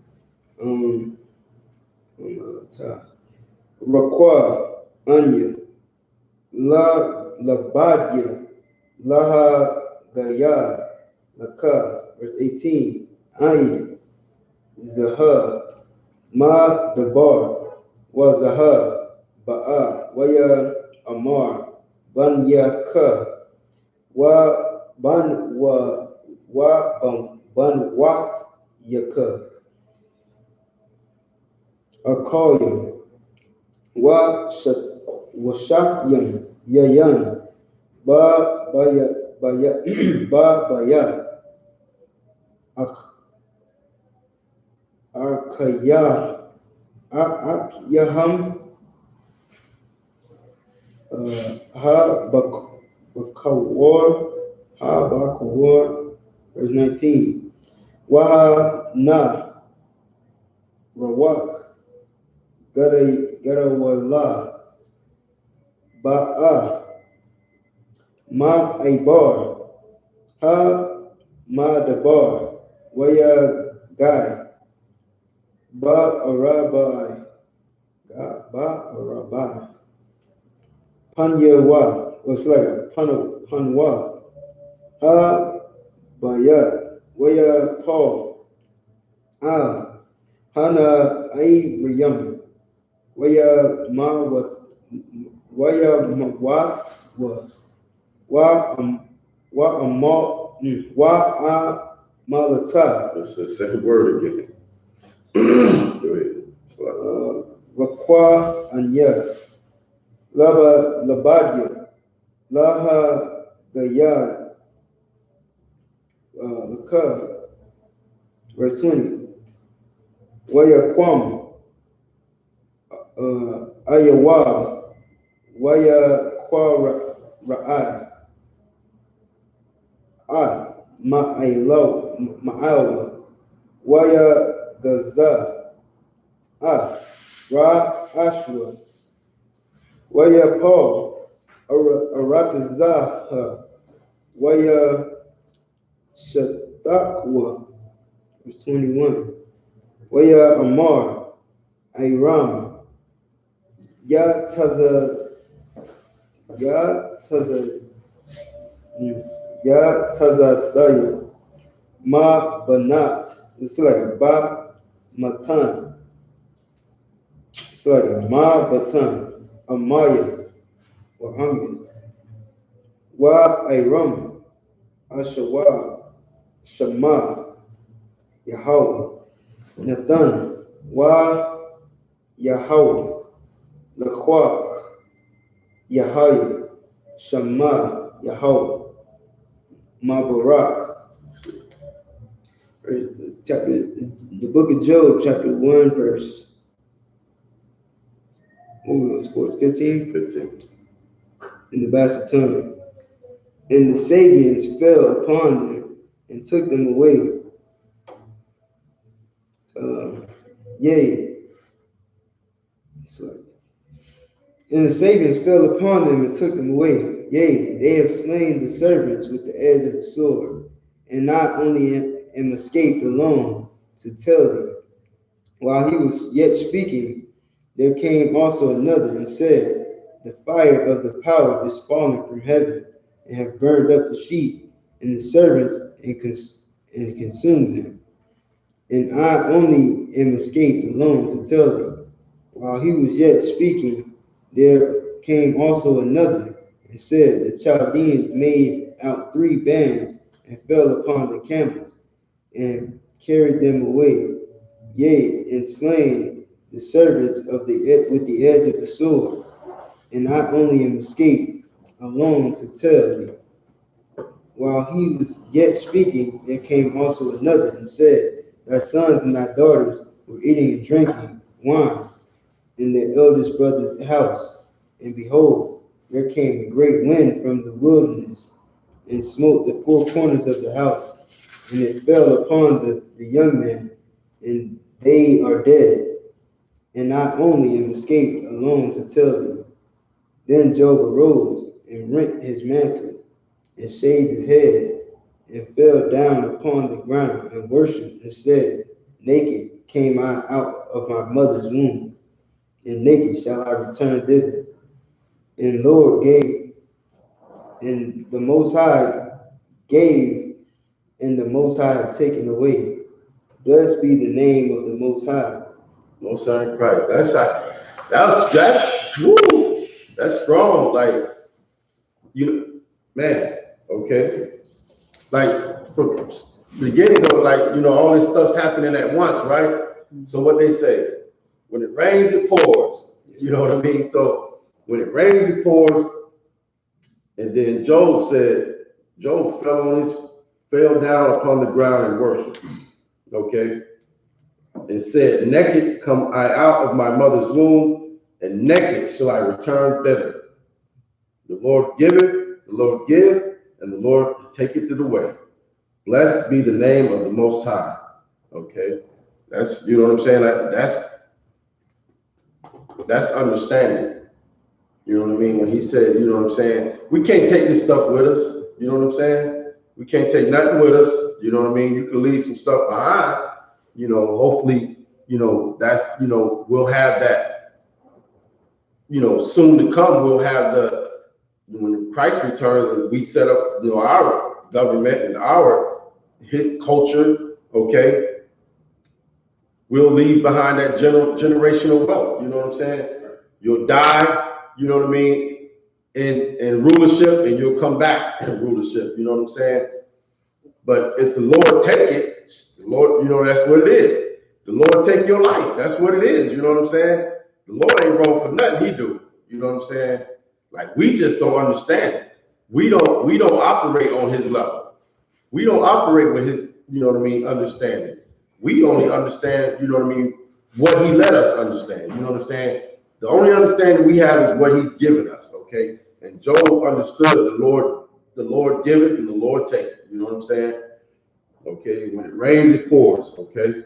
Rakwa, Anya, Labadia, Laha Gaya, Laka, verse 18. Ayin, Zaha, Ma Dabar, Wazaha, Ba'a, Waya Amar, Banya Ka, Ban Wa Yaka, Akoyim, Washakyam, Yayan, Baya, Akaya, Akyaham, Bakawar, verse 19. Na, Rawak, Garawala, Ba'a, Ma Aibar, Ma Dabar, Waya Gai, Ba Arabai, Panyawa, it's like Panwa, Bayat, Waya Paul, Hana Ayriyam, Waya Malata, That's the second word again. Go ahead. Rakwa Anya, Labadia, Laha Gaya, Laka, verse 20. Waya Kwam, Ayawa, Waya Kwa Ra'ai, Ma'awa, Waya Gaza, Ra Ashwa, Waya Paul, Aratazaha, Waya Shatakwa, verse 21. Waya Amar, Aram, Yataza, Yatazadaya, Ma Banat. It's like a Ba Matan. It's like a Ma Batan, Amaya, or Amya. Wa Aram, Ashawa, Shama, Yahweh, Nathan, Wa Yahweh, Lakwak, Yahaya, Shama, Yahweh, Mabarak. The book of Job, chapter 1, verse 15. 15. In the Basseterre. And the Sabians fell upon them and took them away. Yea, it's like And the Sabians fell upon them and took them away. Yea, they have slain the servants with the edge of the sword. And not only am escaped alone to tell thee. While he was yet speaking, there came also another and said, the fire of the power is fallen from heaven, and have burned up the sheep and the servants and consumed them. And I only am escaped alone to tell thee. While he was yet speaking, there came also another and said, the Chaldeans made out 3 bands and fell upon the camels and carried them away, yea, and slain the servants of with the edge of the sword. And I only am escaped alone to tell thee. While he was yet speaking, there came also another and said, thy sons and thy daughters were eating and drinking wine in their eldest brother's house. And behold, there came a great wind from the wilderness and smote the 4 corners of the house. And it fell upon the young men, and they are dead. And I only am escaped alone to tell thee. Then Job arose and rent his mantle and shaved his head and fell down upon the ground and worshipped and said, naked came I out of my mother's womb, and naked shall I return thither. And Lord gave, and the Most High gave, and the Most High have taken away. Blessed be the name of the Most High. Most High in Christ. That's woo, that's strong. Like, man, okay. Like from beginning though, like all this stuff's happening at once, right? So what they say, when it rains, it pours. You know what I mean? So when it rains, it pours. And then Job fell down upon the ground and worshiped. Okay. And said, naked come I out of my mother's womb, and naked shall I return thither. The Lord giveth, the Lord give, and the Lord taketh it away. Blessed be the name of the Most High. Okay, that's what I'm saying. That's understanding. You know what I mean? When he said, what I'm saying, we can't take this stuff with us. You know what I'm saying? We can't take nothing with us. You know what I mean? You can leave some stuff behind. Hopefully, that's we'll have that. Soon to come, we'll have when Christ returns and we set up, our government and our hit culture, okay, we'll leave behind that generational wealth. You know what I'm saying? You'll die, you know what I mean, in rulership, and you'll come back in rulership. You know what I'm saying? But if the Lord take it, the Lord, that's what it is. The Lord take your life. That's what it is. You know what I'm saying? The Lord ain't wrong for nothing he do. You know what I'm saying? Like, we just don't understand it. We don't operate on his level. We don't operate with his, understanding. We only understand, what he let us understand. You know what I'm saying? The only understanding we have is what he's given us, okay? And Job understood the Lord give it and the Lord take it. You know what I'm saying? Okay, when it rains, it pours, okay?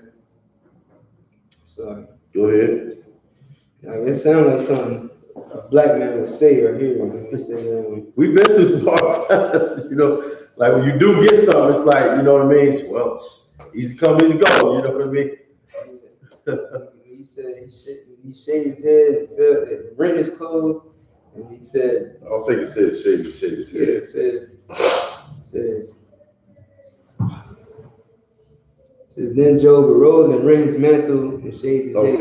So Go ahead. now, it sounds like something a black man would say right here. We've been through some hard times, like when you do get something, it's like, you know what I mean? Well, easy come, easy go, you know what I mean? He said he shaved his head and rent his clothes, and he said, I don't think it said shave his head. It says, then Job arose and rent his mantle and shaved his head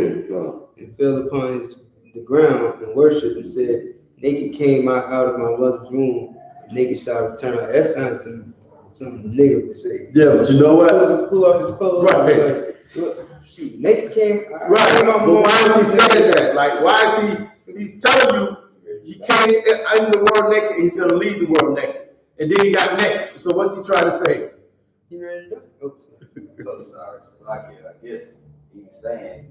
and fell upon the ground and worshipped and said, naked came I out of my mother's womb, and naked shall I return. That sounds something the nigga would say. Yeah, but you know what? Pull up his clothes. Right. Shoot, naked came. Right. But why is he saying that? Like, why is he's telling you he came in the world naked, and he's gonna leave the world naked. And then he got naked. So what's he trying to say? He ready to go? Oh, sorry. I guess he was saying,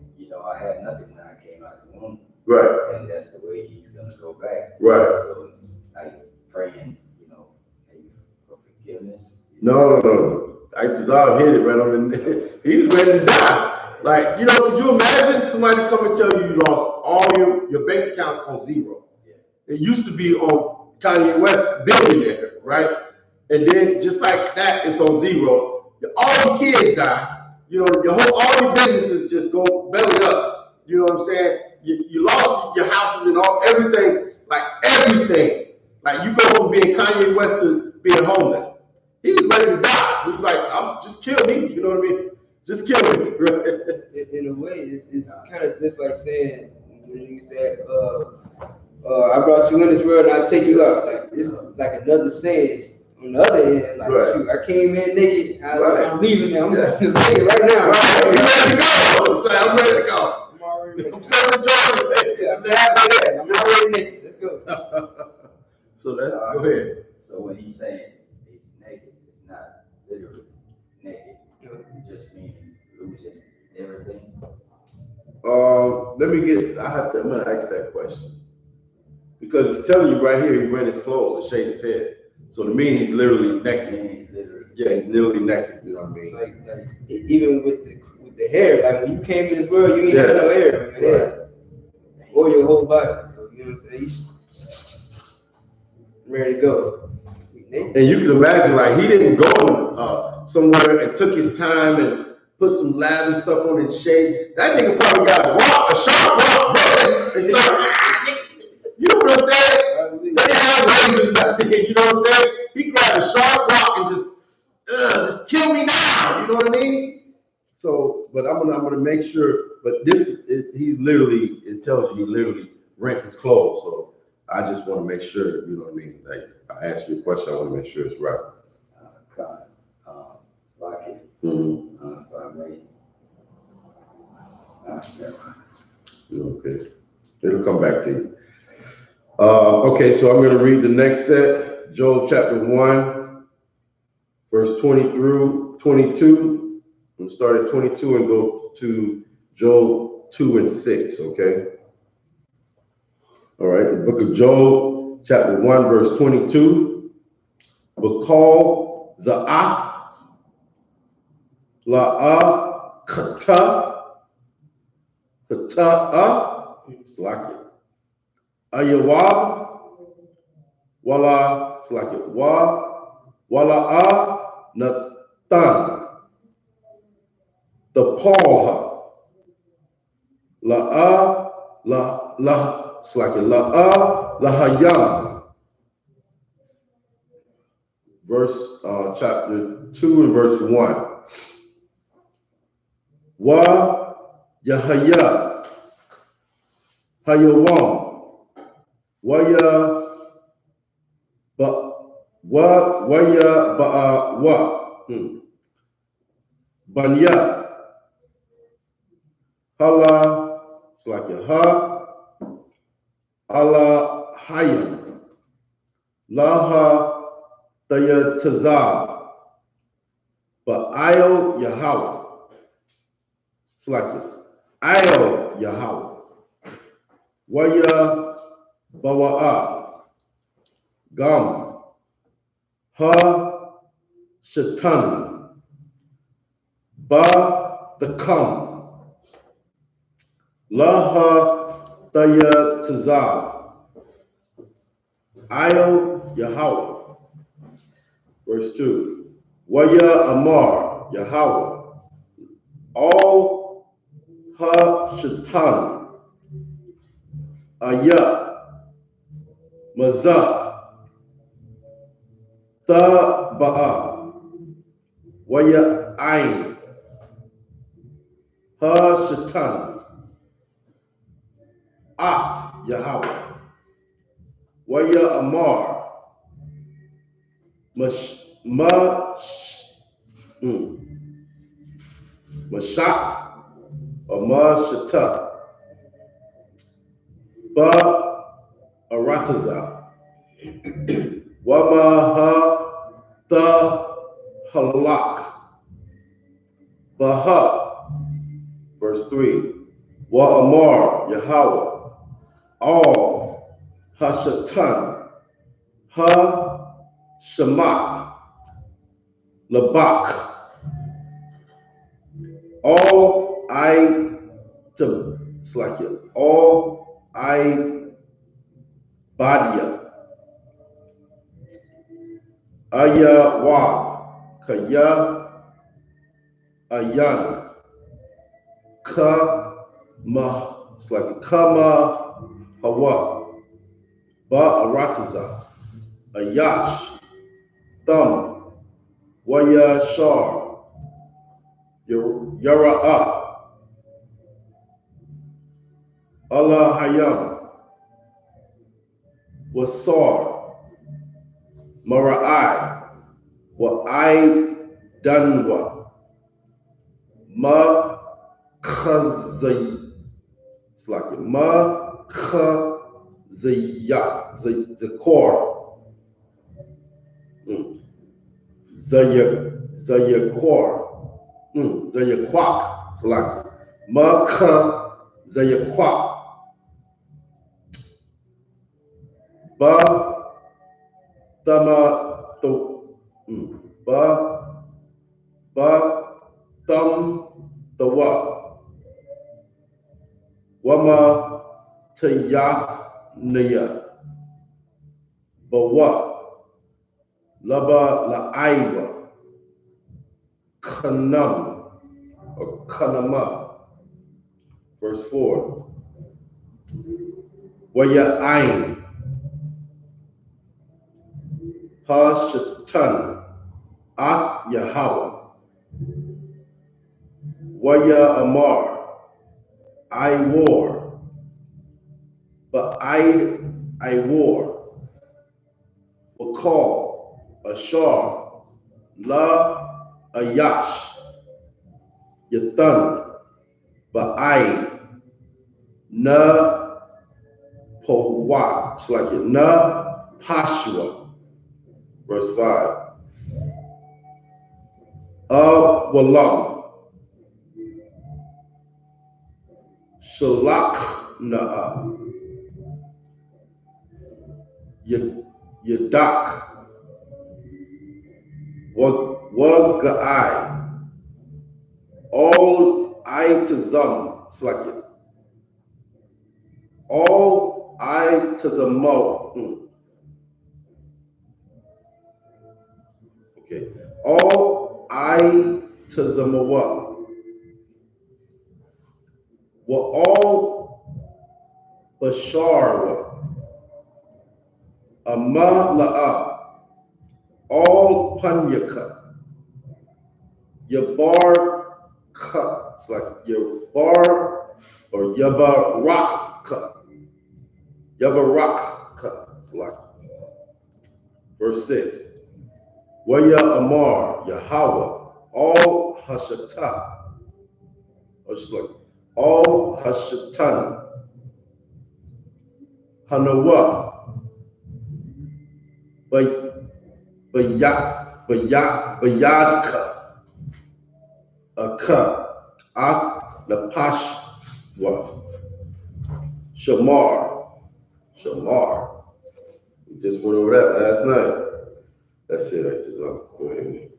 I had nothing when I came out of the womb. Right. And that's the way he's gonna go back. Right. So it's like praying, maybe for forgiveness. No. I just all hit it right on the neck. He's ready to die. Like, you know, could you imagine somebody come and tell you you lost all your bank accounts on zero? It used to be on Kanye West billionaires, right? And then just like that, it's on zero. All your kids die. You know, all your businesses just go belly up. You know what I'm saying? You lost your houses and everything. Like you go from being Kanye West to being homeless. He was ready to die. He was like, just kill me. You know what I mean? Just kill me. In a way, it's kind of just like saying when you said, I brought you in this world and I take you out. Like it's like another saying. On the other hand, like shoot, I came in naked. I'm leaving now. I'm naked right now. I'm ready to go. I'm ready to go. I'm already ready. I'm already naked. Let's go. So go ahead. So when he's saying he's naked, it's not literally naked. It just meaning losing everything. Let me I'm gonna ask that question. Because it's telling you right here he rent his clothes and shave his head. So to me he's literally naked. He's literally naked, you know what I mean? Like even with the hair, like when you came in this world, you ain't had no hair on your head. Or your whole body. So you know what I'm saying? Ready to go. And you can imagine, like, he didn't go somewhere and took his time and put some lather stuff on his shade. That nigga probably got a sharp rock, and started, you know what I'm saying? They didn't have razors back then, you know what I'm saying? He grabbed a sharp rock and just kill me now, you know what I mean? So, but I'm gonna make sure, but it tells you he literally rent his clothes, so I just want to make sure, you know what I mean? Like, I asked you a question, I want to make sure it's right. Like it. If I may. Okay. It'll come back to you. Okay, so I'm going to read the next set, Job chapter 1, verse 20 through 22. I'm going to start at 22 and go to Job 2 and 6, okay? All right, the book of Job, chapter 1, verse 22. Bakal za'ah la'a kata'a, it's like it. Ayawab wala, it's like it. Wala'a natan. The Paulha. It's like it. La'a lahayam. Verse chapter 2 and verse 1. Wa Yahaya Hayawam. Waya Ba'awa. Banya. Hala, it's like a ha. Allah Hayam. Laha Tayatazah. Ba'ayo Yahweh. It's like this. Ayo Yahweh. Waya Bawa'a. Gam. Ha Shatan. Ba the come. Laha Daya Tazah. Ayo Yahweh. Verse 2. Waya Amar Yahweh. All Ha Shatan. Aya Mazah. Ta Ba'a. Waya Ain. Ha Shatan. Ah Yahweh. Waya Amar. Mashat or Mashata. Ba Arataza. Wamaha the Halak. Baha. Verse 3. Wa Amar Yahweh. All Hashatan. Ha Shamak. Labak. All it's like it. All Badia. Wa. Kaya. Ayan. It's like Kama Hawa. Arataza. Ayash. Thumb. Waya Shar. Yara. Allah Hayam. Wasar. Mara'ai. Wa'ai Danwa. Ma Khazay. It's like Ma Khazaya. Zakor. Zayakor. Zayakwak. It's like Ma Zayakwak. Ba Tama to Ba Tam Tawa Wama Tayaniya Bawa Laba La'aiwa Kanam or Kanama. Verse 4. Waya Ain Ha-Shatan, Yahweh, Waya Amar, I war, but I war, Wakal, Ashar, La Ayash, Yathan, but Na Powat, it's like it, Na Pashua. Verse 5. Walam. Shalak na'a. Yadak. Waga'ai. All Itazam. It's like it. All Itazamo. Okay. All Itazamawa. Were all Bashar. Ama la'a. All Panyaka. Yabar ka. It's like Yabar or Yabarakka. Yabarakka. Like verse 6. Waya Amar Yahweh. All Hashata. Or just like all Hashatan. Hanawa. Bayadka. Aka. Napashwa. Shamar. We just went over that last night. That's it, right? Go ahead.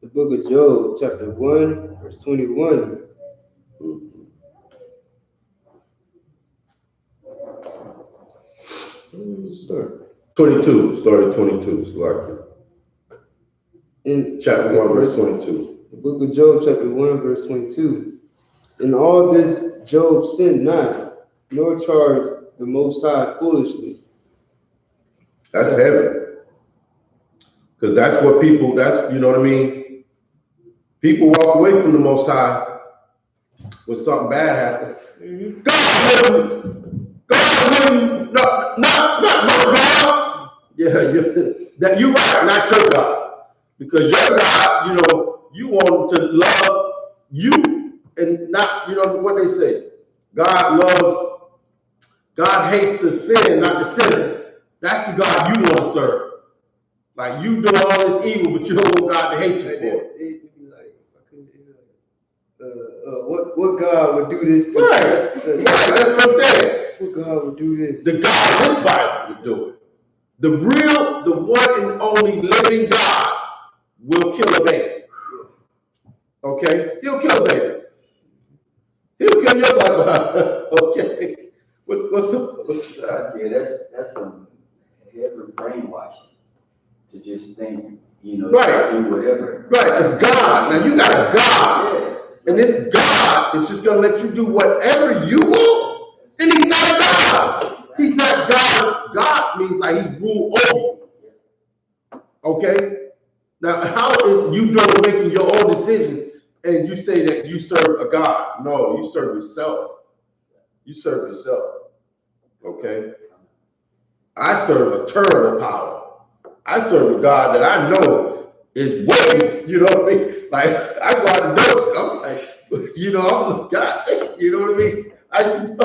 The book of Job, chapter 1, verse 21. Start. 22. Started 22. It's like in chapter 1, verse 22. The book of Job, chapter 1, verse 22. In all this, Job sinned not, nor charged the Most High foolishly. That's heavy. Because that's what people, you know what I mean? People walk away from the Most High when something bad happens. Mm-hmm. God wouldn't, not God. Yeah, you're right, not your God. Because your God, you want to love you and not, what they say. God hates the sin, not the sinner. That's the God you want to serve. Like you doing all this evil, but you don't want God to hate you for it. What God would do this to right, that's what I'm saying. What God would do this? The God of this Bible would do it. The one and only living God will kill a baby. Okay? He'll kill a baby. Okay. What's Yeah, that's some heavy brainwashing to just think, Right. do whatever. Right, it's God. Now you got a God. Yeah. And this God is just going to let you do whatever you want. And he's not God. He's not God. God means like he's ruled over you. Okay? Now, how is you making your own decisions and you say that you serve a God? No, you serve yourself. You serve yourself. Okay? I serve a terrible power. I serve a God that I know is waiting. You know what I mean? Like, I go out the door, I'm like, I'm God, you know what I mean? I just, I'm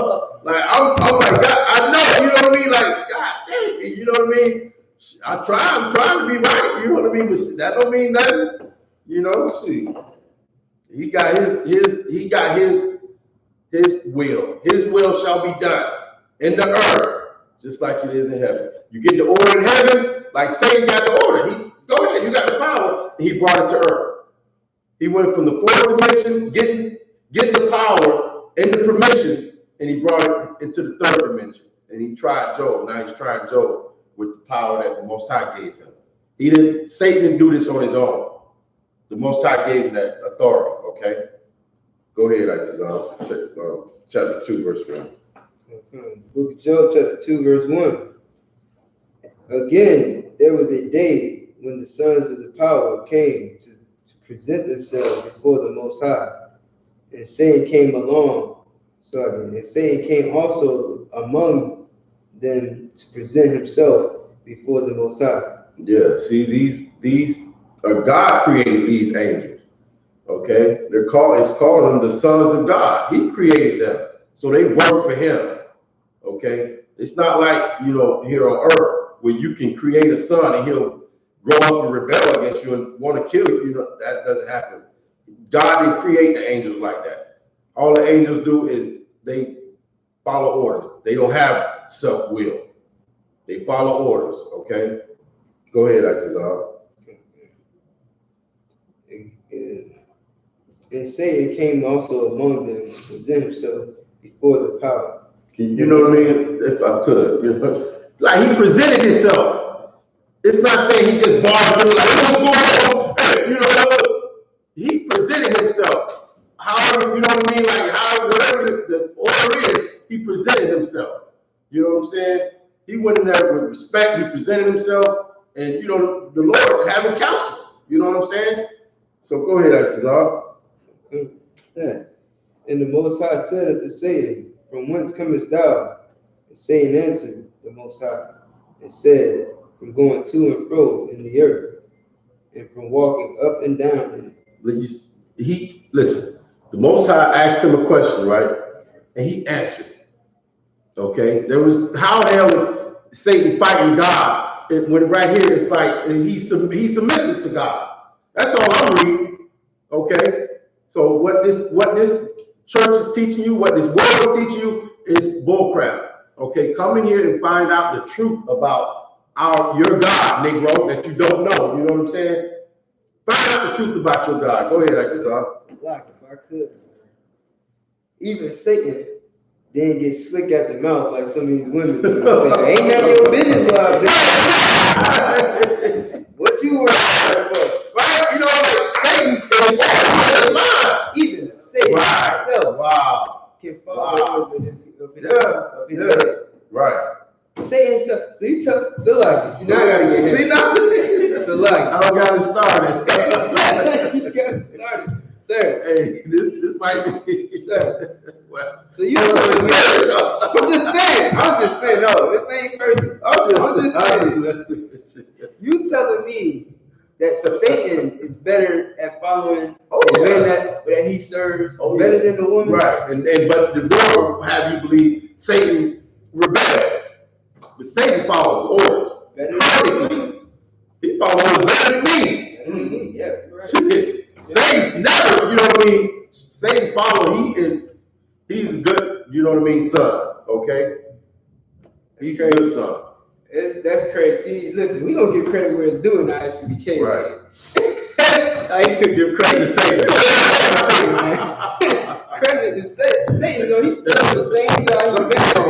like, God, I know, you know what I mean? Like, God dang, you know what I mean? I'm trying to be right, you know what I mean? But that don't mean nothing, see. He got his will. His will shall be done in the earth, just like it is in heaven. You get the order in heaven, like Satan got the order. Go ahead, you got the power, and he brought it to earth. He went from the fourth dimension, getting the power and the permission, and he brought it into the third dimension. And he tried Job. Now he's trying Job with the power that the Most High gave him. Satan didn't do this on his own. The Most High gave him that authority, okay? Go ahead, Isaiah, chapter 2, verse 1. Okay. Book of Job, chapter 2, verse 1. Again, there was a day when the sons of the power came to present themselves before the Most High. And Satan came and Satan came also among them to present himself before the Most High. Yeah, see, these God created these angels. Okay, it's calling them the sons of God. He created them, so they work for him. Okay, it's not like here on earth where you can create a son and he'll grow up and rebel against you and want to kill you. That doesn't happen. God didn't create the angels like that. All the angels do is they follow orders. They don't have self-will. They follow orders. Okay, go ahead, Isaiah. And Satan came also among them to present himself before the power. You know what I mean? If I could, like he presented himself. It's not saying he just barged in like, what's going on? Hey, he presented himself. However, you know what I mean? Like whatever the order is, he presented himself. You know what I'm saying? He went in there with respect. He presented himself, and the Lord had him counsel. You know what I'm saying? So go ahead, Isaiah. Yeah. And the Most High said unto Satan, From whence comest thou? And Satan answered the Most High, and said, From going to and fro in the earth, and from walking up and down in it. Listen, the Most High asked him a question, right? And he answered it. Okay? How the hell was Satan fighting God? When right here it's like he's submissive to God. That's all I'm reading. Okay? So what this church is teaching you, what this world is teaching you is bullcrap. Okay, come in here and find out the truth about your God, Negro, that you don't know. You know what I'm saying? Find out the truth about your God. Go ahead, Exodus. Like if I could, even Satan didn't get slick at the mouth like some of these women. You know what I'm saying? Ain't none of your business what I've been. What you were for? Right? You know, Satan even Satan himself. Wow. Can fall over his head. Right. Satan himself. So you tell like see now I gotta get him. See now? So like I don't got it started. You got it started. Sir. Hey, this might be sir. Well, so you I'm just saying, no, this ain't personal. I'm just saying. You telling me that Satan is better at following the man that he serves better than the woman? Right. But the world will have you believe Satan rebelled. But Satan follows orders. Better than me. He follows orders better than me. Better than me, yeah. Right. Satan never, you know what I mean? Satan follows, he's a good, you know what I mean, son. Okay? He's a good son. That's crazy. See, listen, we don't give credit where it's due in I.S.U.P.K. Right. I ain't gonna give credit to Satan. Credit to Satan. Satan, you know, he's still the same guy he's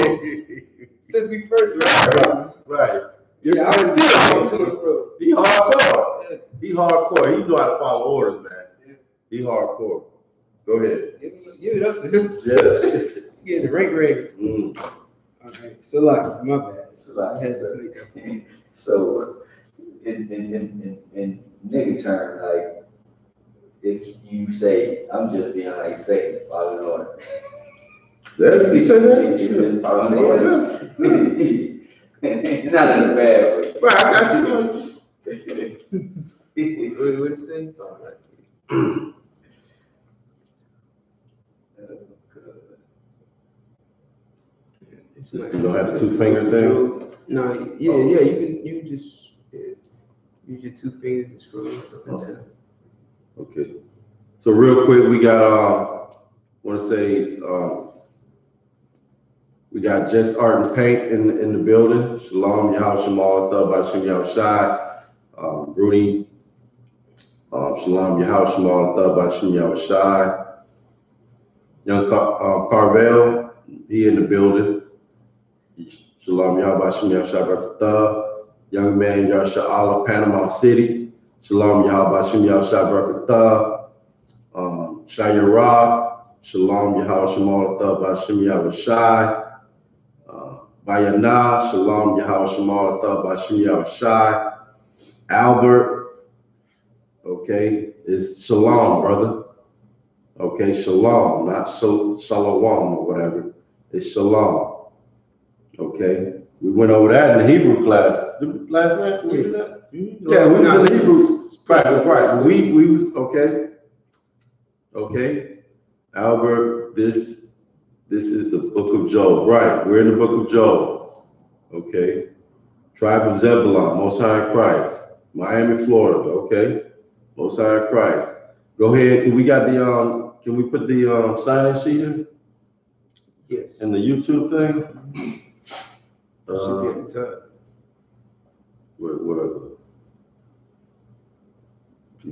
been since we first met him. Right. Yeah, I was still to him, bro. He hardcore. He hardcore. He know how to follow orders, man. He hardcore. Go ahead. Give it up to him. Yeah. Get the rank rating. All right. So like, my bad. So in nigga term, like if you say I'm just being like Satan, following order. Yeah, you said that. It's just following order. Not in a bad way. Right, I got you. What did you say? You don't have the 2-finger thing? No, you just use your 2 fingers and scroll up and down. Okay. So real quick, we got want to say we got Just Art and Paint in the building. Shalom, Yahweh Shemal, Thub Hashem Yahweh Shai, Rudy. Shalom, Yahweh Shemal, Thub Hashem Yahweh Shai. Young Carvel, he in the building. Shalom, Yahweh Hashem Yahweh Shai, Barakatah. Young man, Yahweh Allah, Panama City. Shalom, Yahweh Hashem Yahweh Shai, Barakatah. Shayara, Shalom, Yahweh Shemal, Thub Hashem Yahweh Shai. Bayana, Shalom, Yahweh Shemal, Thub Hashem Yahweh Shai. Albert, okay, it's Shalom, brother. Okay, Shalom, not Shalom or whatever. It's Shalom. Okay, we went over that in the Hebrew class. Last night, we did that? Yeah, we was in the Hebrew. Right. We was, okay. Okay, Albert, this is the book of Job. Right, we're in the book of Job. Okay, tribe of Zebulon, Most High in Christ, Miami, Florida. Okay, Most High in Christ. Go ahead. We got the Can we put the sign-in sheet in? Yes. And the YouTube thing. Should be at the top. Whatever.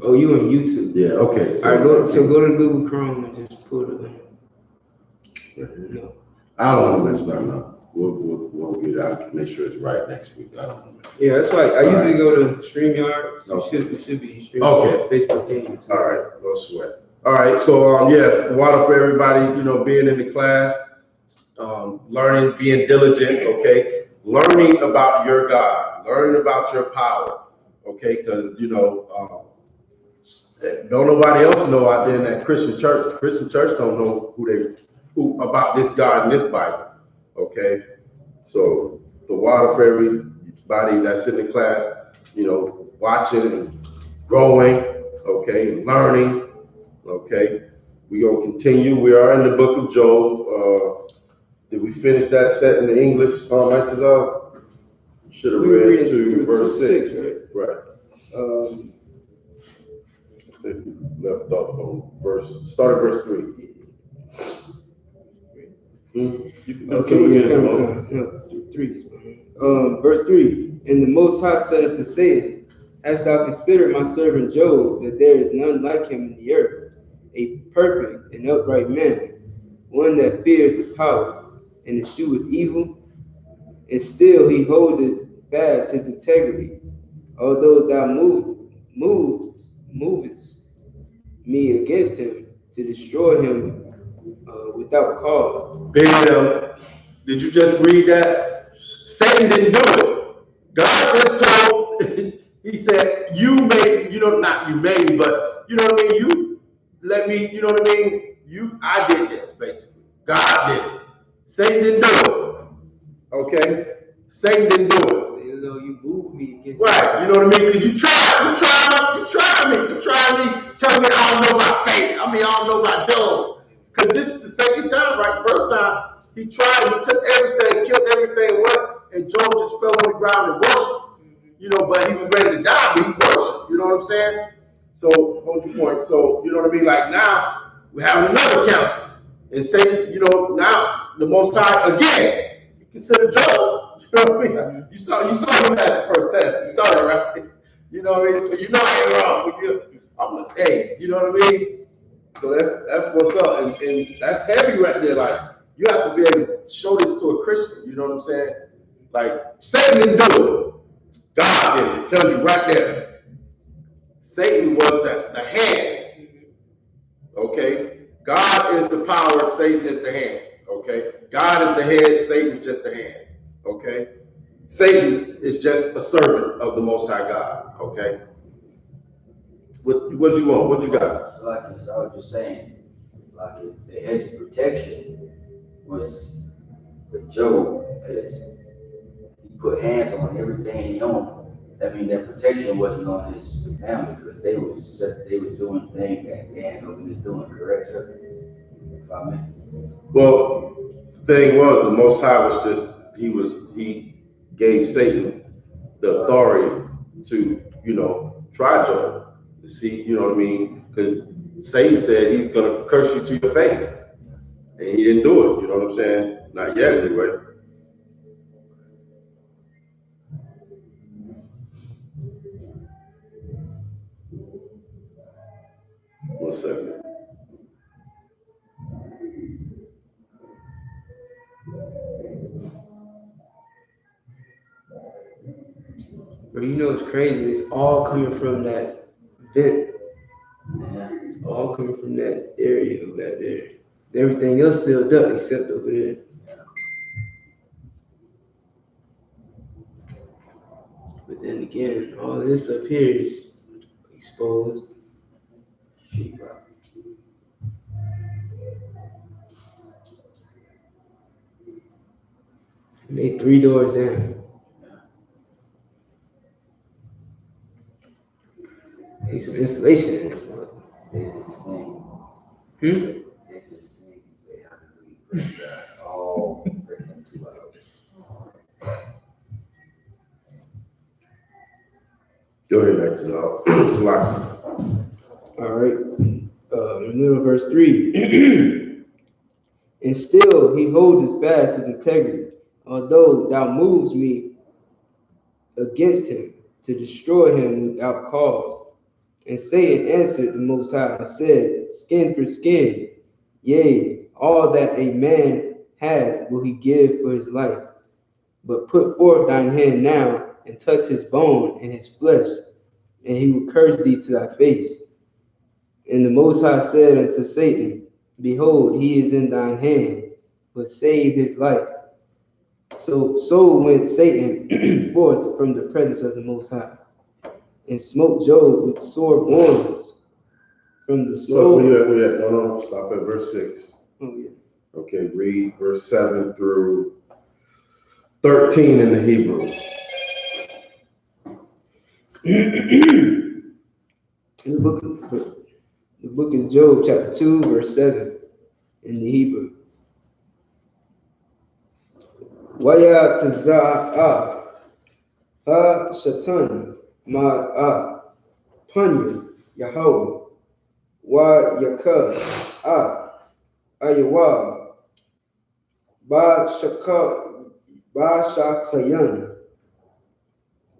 Oh, you on YouTube? Yeah. Okay. All right. Go to Google Chrome and just put it. No. I don't want to mess nothing up. We'll get it out. Make sure it's right next week. I don't know. Yeah, that's why I usually go to StreamYard. So it should be StreamYard. Okay. Facebook and YouTube. All right. No sweat. All right. So yeah, water for everybody. You know, being in the class, learning, being diligent. Okay, learning about your God, learning about your power. Okay, because you know. Don't nobody else know out there in that Christian church. Christian church don't know who about this God in this Bible. Okay, so the water for everybody that's in the class, you know, watching and growing. Okay, learning. Okay, we gonna continue. We are in the book of Job. Did we finish that set in the English? Should have read to verse 6. Right. Left off on start at verse 3. You can do 3. Verse 3. And the Most High said unto Satan, hast thou considered my servant Job, that there is none like him in the earth, a perfect and upright man, one that feareth the power, and escheweth evil, and still he holdeth fast his integrity, although thou movest me against him to destroy him without cause. Bam. Did you just read that? Satan didn't do it. God just told, he said, you made, not you made me, but you know what I mean? You let me, you know what I mean? I did this, basically. God did it. Satan didn't do it. Okay? Satan didn't do it. You move me against right, you know what I mean? Because you try me, telling me I don't know about Satan. I don't know about Job. Because this is the second time, right? First time, he took everything, killed everything, and Job just fell on the ground and worshiped. But he was ready to die, but he worshiped. You know what I'm saying? So, hold your point. So, you know what I mean? Like now, we're having another council. And Satan, now the Most High, again, you consider Job. You know what I mean? You saw him at the first test. You saw that, right? You know what I mean? So I ain't wrong with you. I'm like, hey, you know what I mean? So that's what's up, and that's heavy right there. Like you have to be able to show this to a Christian. You know what I'm saying? Like Satan didn't do it. God did it. Tells you right there. Satan was the hand. Okay? God is the power, Satan is the hand. Okay? God is the head, Satan is just the hand. Okay? Satan is just a servant of the Most High God. Okay? What you want? What you got? So like I was just saying, like the hedge of protection was for Job, because he put hands on everything he owned. That means that protection wasn't on his family, because they was doing things that they didn't know he was doing, correct, sir? If I may. Well, the thing was, the Most High was just, he gave Satan the authority to, try Job. To see, you know what I mean? Because Satan said he's going to curse you to your face. And he didn't do it, you know what I'm saying? Not yet, anyway. One second. But you know, it's crazy. It's all coming from that vent. Yeah. It's all coming from that area over there. Everything else sealed up except over there. But then again, all this up here is exposed. And they 3 doors down. Need some insulation in this one. They just sing. Hmm? They just sing and say hallelujah, praise God, all freaking 2 hours. Go ahead, next. Slide. All right. Middle verse 3. And still he holdeth fast his integrity, although thou moves me against him to destroy him without cause. And Satan answered the Most High and said, skin for skin, yea, all that a man hath will he give for his life. But put forth thine hand now, and touch his bone and his flesh, and he will curse thee to thy face. And the Most High said unto Satan, behold, he is in thine hand, but save his life. So went Satan forth from the presence of the Most High, and smote Job with sore wounds from the soul. No, stop at verse 6. Oh, yeah. Okay, read verse 7 through 13 in the Hebrew. The book of Job, chapter 2, verse 7 in the Hebrew. Waya taza'a ha shatan ma'a panya Yahweh wa yakah ayawa ba shakayan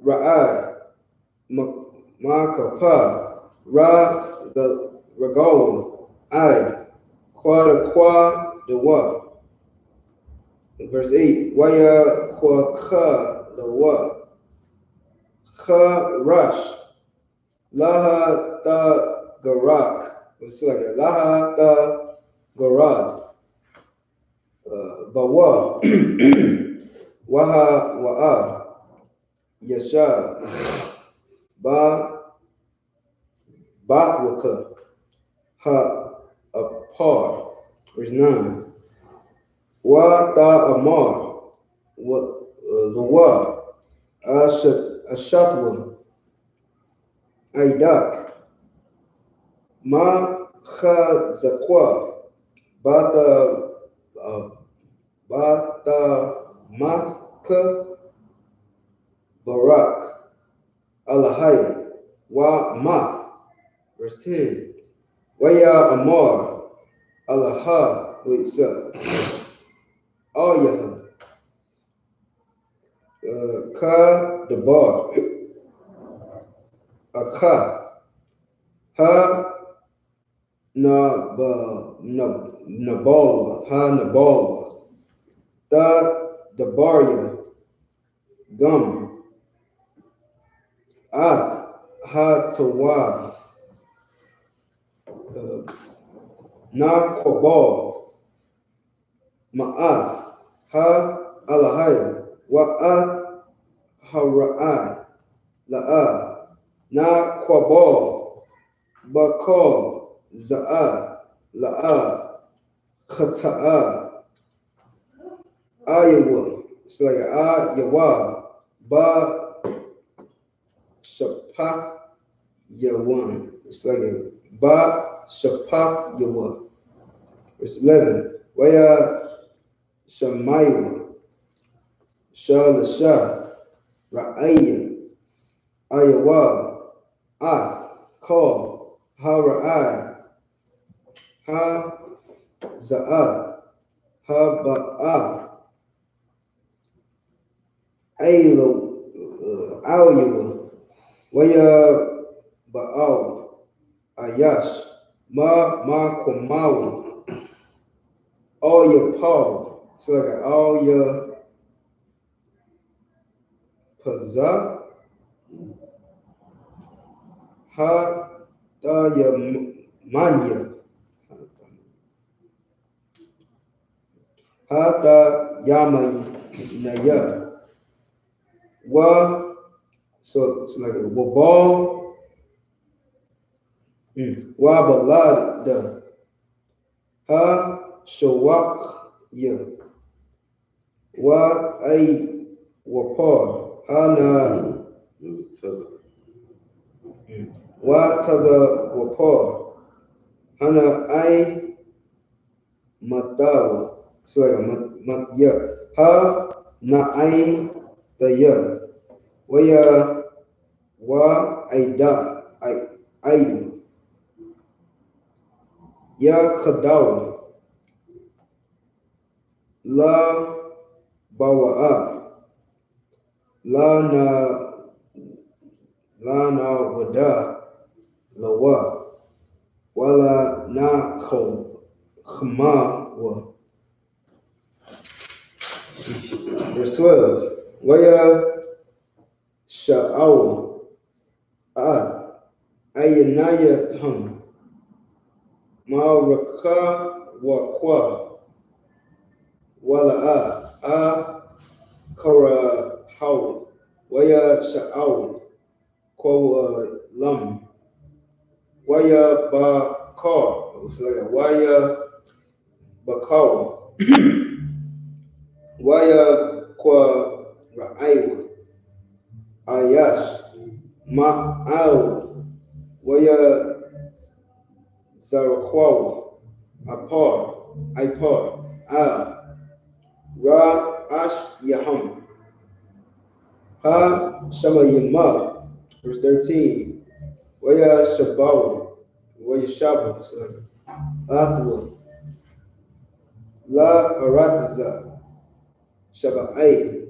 ra'ai makapa ra the regal I kwa dewa. Verse 8, Waya kwa lawa Kha Rash Laha Ta Garak. It's like a Laha Ta Garad Bawa Waha Wa'a Yasha Ba Bathwaka Ha Apar. Verse 9, Wa Ta Amar Lawa Ashatwa Aidak Ma Khazakwa Bata Maka Barak Alahai Wa Ma. Verse 10, Waya Amar Alaha Witsa Ayaha Ka Dabar Aka Ha Nabala, Ha Nabala, Dabaria, Gum, At, Ha Tawa, Na Kwabal, Ma'at, Ha Alahaya, Wa'a Hara'ai, La'a, Na Kwabal, Bakal, Za'a, La'a, Khata'a, Ayawa, it's like Ayawa, Ba Shapak Yawan, it's like a Ba Shapak Yawa. Verse 11, Waya Shamaywa, Shalasha, Ra'aya, Ayawa, Ah, Call, Ha Ra'ai, Ha Za'a, Ha Ba'a, Ayawa, Waya Ba'awa, Ayash, Ma Kumawa, all your power. So like all your Pazah, Ha Da Yamanya, Ha Da Yamanaya, Wa, so it's like a Wabal, Wa Balada, Ha Shawak Ya, Wa Ay Wapar, Ha Na, Wa Taza Wapar, Ha Na Ay Matawa, so like a ya, Ha Na'aim the ya, Waya Wa Aida, Aidu, Ya Khadawa, La Bawa'a, La Na Wada, Lawa, Wala Na Khama Wa. Verse 12, Waya Sha'aw, Ayanaya Hum, Ma'raka Wa Kwa, Wala'a, Kara Hawa, Waya Sha'aw, Kwa Lam, Waya Bakar, it's like a Waya Bakar, Waya Kwa Ra'aywa, Ayash, Ma'aw, Waya Zarakwawa, Ipar, Ra Ash Yaham, Ha Shamayimah, verse 13, Waya Shabawa, Waya Shaba, so Athwa, La Arataza, Shaba'ai,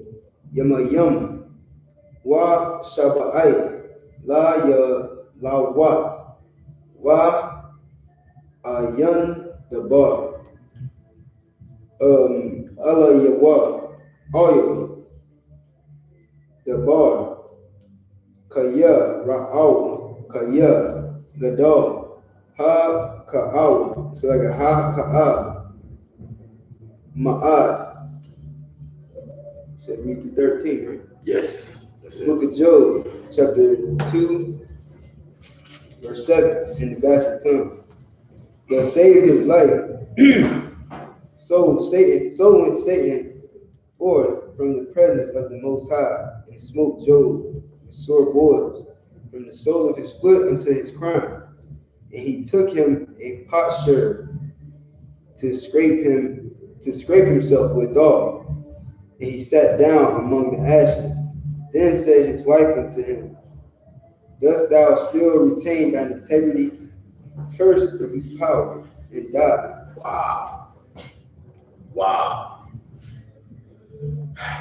Yamayam, Wa Shaba'ai, La Ya Lawat, Wa Ayan Dabar, Allah Yawa, Oil, Dabar, Kaya Ra'aw, Kaya Gadal, Ha Ka'aw, it's like a Ha Ka'a, Ma'ad. Said read through 13, right? Yes. Book of Job, chapter 2, verse 7, in the Basset tongue. God saved his life. So went Satan forth from the presence of the Most High, and smote Job with sore boils from the sole of his foot unto his crown. And he took him a potsherd to scrape himself withal. And he sat down among the ashes. Then said his wife unto him, Dost thou still retain thine integrity? Curse the power and die. Wow.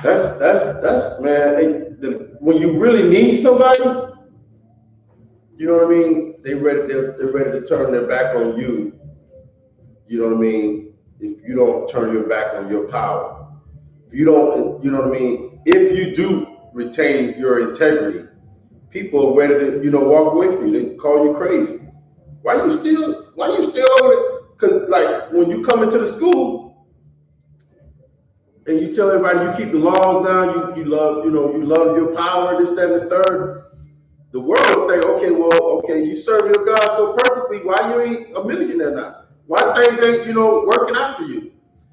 That's man. When you really need somebody, you know what I mean. They're ready to turn their back on you you know what I mean, if you don't turn your back on your power, if you don't, you know what I mean, if you do retain your integrity, people are ready to, you know, walk away from you. They call you crazy. Why you still over it? Because like when you come into the school and you tell everybody you keep the laws down, you love, you know, you love your power, this, that, and the third. The world will think, okay, well, okay, you serve your God so perfectly, why you ain't a millionaire now? Why things ain't, you know, working out for you?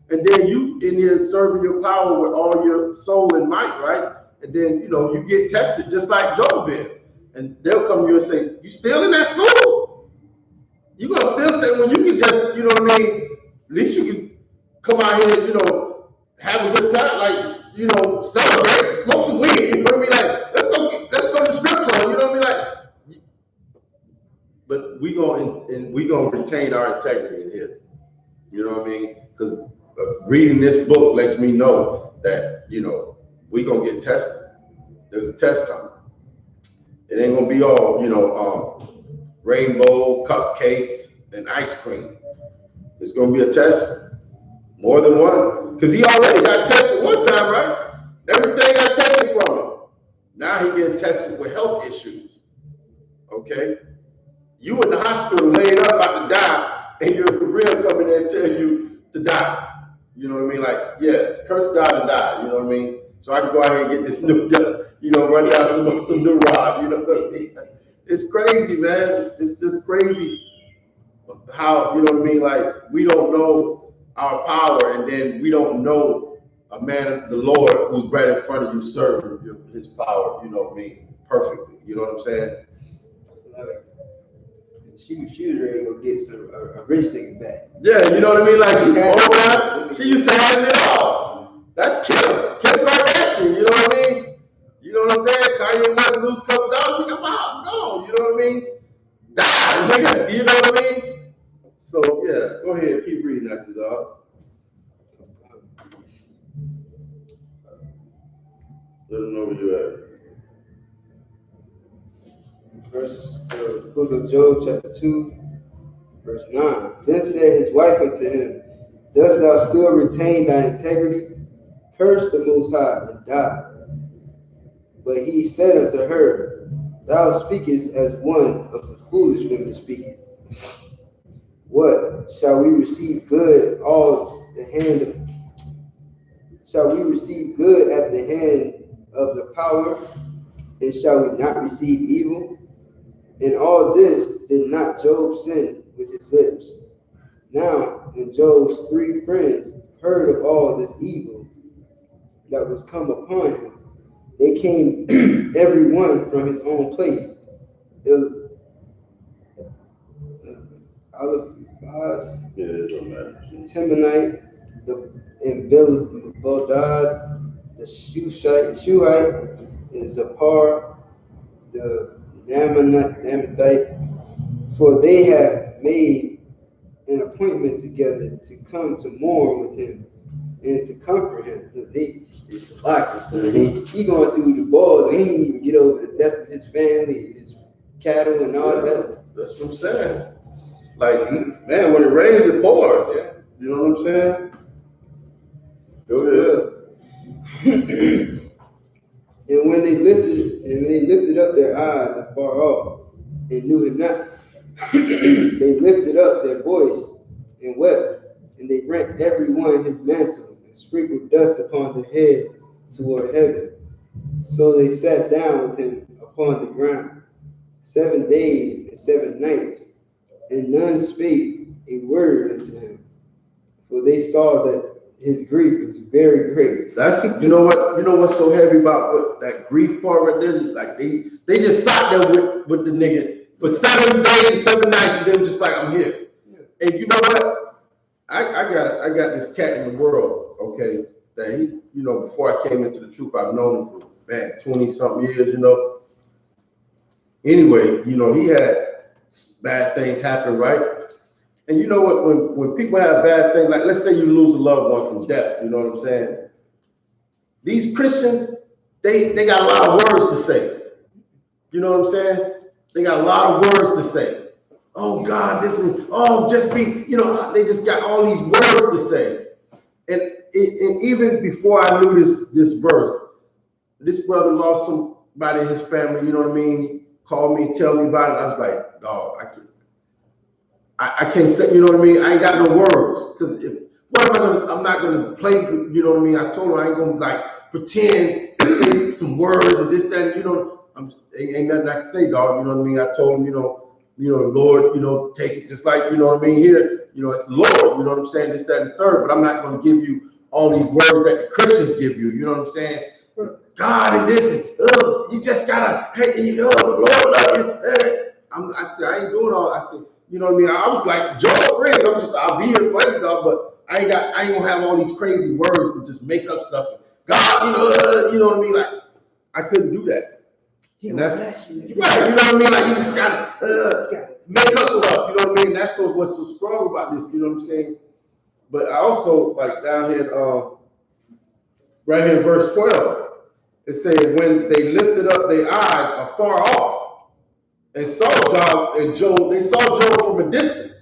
And then you in here serving your power with all your soul and might, right? And then, you know, you get tested just like Job is. And they'll come to you and say, you still in that school? You gonna still stay when you can just, you know what I mean? At least you can come out here and, you know, have a good time, like, you know, celebrate, smoke some weed, you know what I mean? Like, let's go to the strip club, you know what I mean? Like, but we gonna retain our integrity in here. You know what I mean? Because reading this book lets me know that, you know, we gonna get tested. There's a test coming. It ain't gonna be all, you know, rainbow, cupcakes, and ice cream. There's gonna be a test, more than one. Because he already got tested one time, right? Everything got taken from him. Now he getting tested with health issues. Okay? You in the hospital laid up about to die, and your career come in there and tell you to die. You know what I mean? Like, yeah, curse God and die. You know what I mean? So I can go out here and get this new, you know, run down some new rod. You know what I mean? It's crazy, man. It's just crazy how, you know what I mean? Like, we don't know our power, and then we don't know a man, the Lord, who's right in front of you, serving his power. You know what I mean? Perfectly. You know what I'm saying? She was ready to go get a rich nigga back. Yeah, you know what I mean? Like, she used to have it all. That's Kim Kardashian, you know what I mean? You know what I'm saying? Kanye West lose a couple dollars, come out, go, you know what I mean? Die, nigga, you know what I mean? So, yeah, go ahead, keep reading that, dog. Let them know where you at. Book of Job, chapter 2, verse 9. Then said his wife unto him, dost thou still retain thy integrity? Curse the Most High and die. But he said unto her, thou speakest as one of the foolish women speaketh. What? Shall we receive good shall we receive good at the hand of the power, and shall we not receive evil? In all this did not Job sin with his lips. Now, when Job's 3 friends heard of all this evil that was come upon him, they came every one from his own place. The Temanite, and Bildad, the Shuhite, and Zaphar, the Namathite, for they have made an appointment together to come to mourn with him and to comfort him. It's like he going through the balls, and he didn't even get over the death of his family, his cattle, and all that. That's what I'm saying. Like, man, when it rains, it pours. Yeah. You know what I'm saying? Go ahead. And when they lifted up their eyes afar off and knew him not, they lifted up their voice and wept, and they rent every one his mantle and sprinkled dust upon their head toward heaven. So they sat down with him upon the ground 7 days and 7 nights, and none spake a word unto him, for they saw that his grief was very great. That's, you know what's so heavy about what that grief part right there? Like they just sat there with the nigga for 7 days, 7 nights, and they were just like, I'm here. Yeah. And you know what? I got this cat in the world, okay, that he, you know, before I came into the truth, I've known him for, man, 20-something years, you know. Anyway, you know, he had bad things happen, right? And you know what, when people have bad things, like let's say you lose a loved one from death, you know what I'm saying? These Christians, they got a lot of words to say. You know what I'm saying? They got a lot of words to say. oh God, this is, oh, just be, you know, they just got all these words to say. And even before I knew this verse, this brother lost somebody in his family, you know what I mean? Called me, tell me about it. I was like, dog, I can't say, you know what I mean? I ain't got no words. Because I'm not gonna play, you know what I mean? I told him I ain't gonna like pretend to say some words and this, that, you know, ain't nothing I can say, dog, you know what I mean? I told him, you know, Lord, you know, take it just like, you know what I mean, here, you know, it's the Lord, you know what I'm saying, this, that, and the third, but I'm not gonna give you all these words that the Christians give you know what I'm saying? God and this, and you just gotta, hey, you know, Lord love you. I said, I ain't doing all. I said, you know what I mean? I was like Joe friends. I'll be here playing dog, but I ain't gonna have all these crazy words to just make up stuff. God, you know what I mean? Like, I couldn't do that. And that's right, you know what I mean? Like, you just gotta make up stuff, you know what I mean? That's what's so strong about this, you know what I'm saying? But I also like down here, right here in verse 12. It said, when they lifted up their eyes afar off and saw Job, they saw Job from a distance.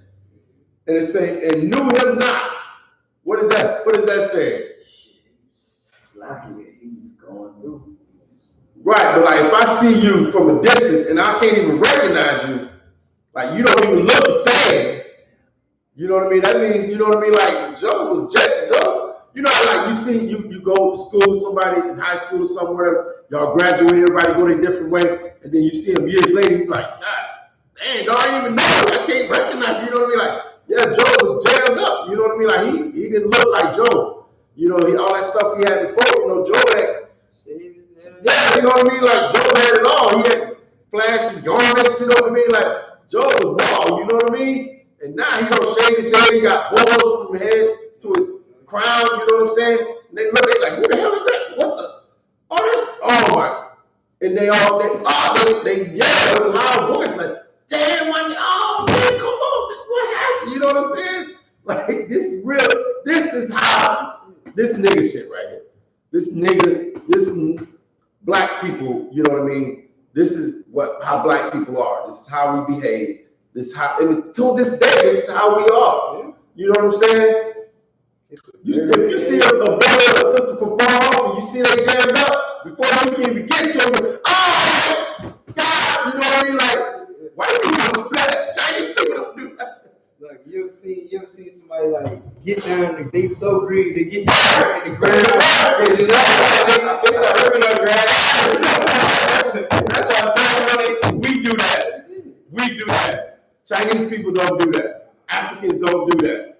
And it said, and knew him not. What is that? What does that say? It's like he was going through. Right, but like if I see you from a distance and I can't even recognize you, like you don't even look the same. You know what I mean? That means, you know what I mean? Like Job was Job. You know, like you see, you go to school with somebody in high school or somewhere, y'all graduate, everybody go their different way, and then you see them years later, you're like, God, dang, dog, I didn't even know. I can't recognize you. You know what I mean? Like, yeah, Job was jammed up. You know what I mean? Like he didn't look like Job. You know, all that stuff he had before. You know, Job had, yeah, you know what I mean? Like Job had it all. He had flashy garments. You know what I mean? Like Job was raw. You know what I mean? And now he don't shave his head. He got boils from his head to his crown, you know what I'm saying? And they look, they like, who the hell is that? What the? Oh my. And they yell with a loud voice, like, damn, oh man, come on, what happened? You know what I'm saying? Like, this is how, this nigga shit right here. This black people, you know what I mean? This is how black people are. This is how we behave. This is how, and to this day, this is how we are. You know what I'm saying? If you see a brother or a sister from far off and you see they jammed up, before you can even get to them, oh God, you know what I mean? Like, white people don't do that. Chinese people don't do that. Like you ever seen somebody like get down, they so greedy, they get down in the ground, they start ripping on the ground. That's how we do that. We do that. Chinese people don't do that. Africans don't do that.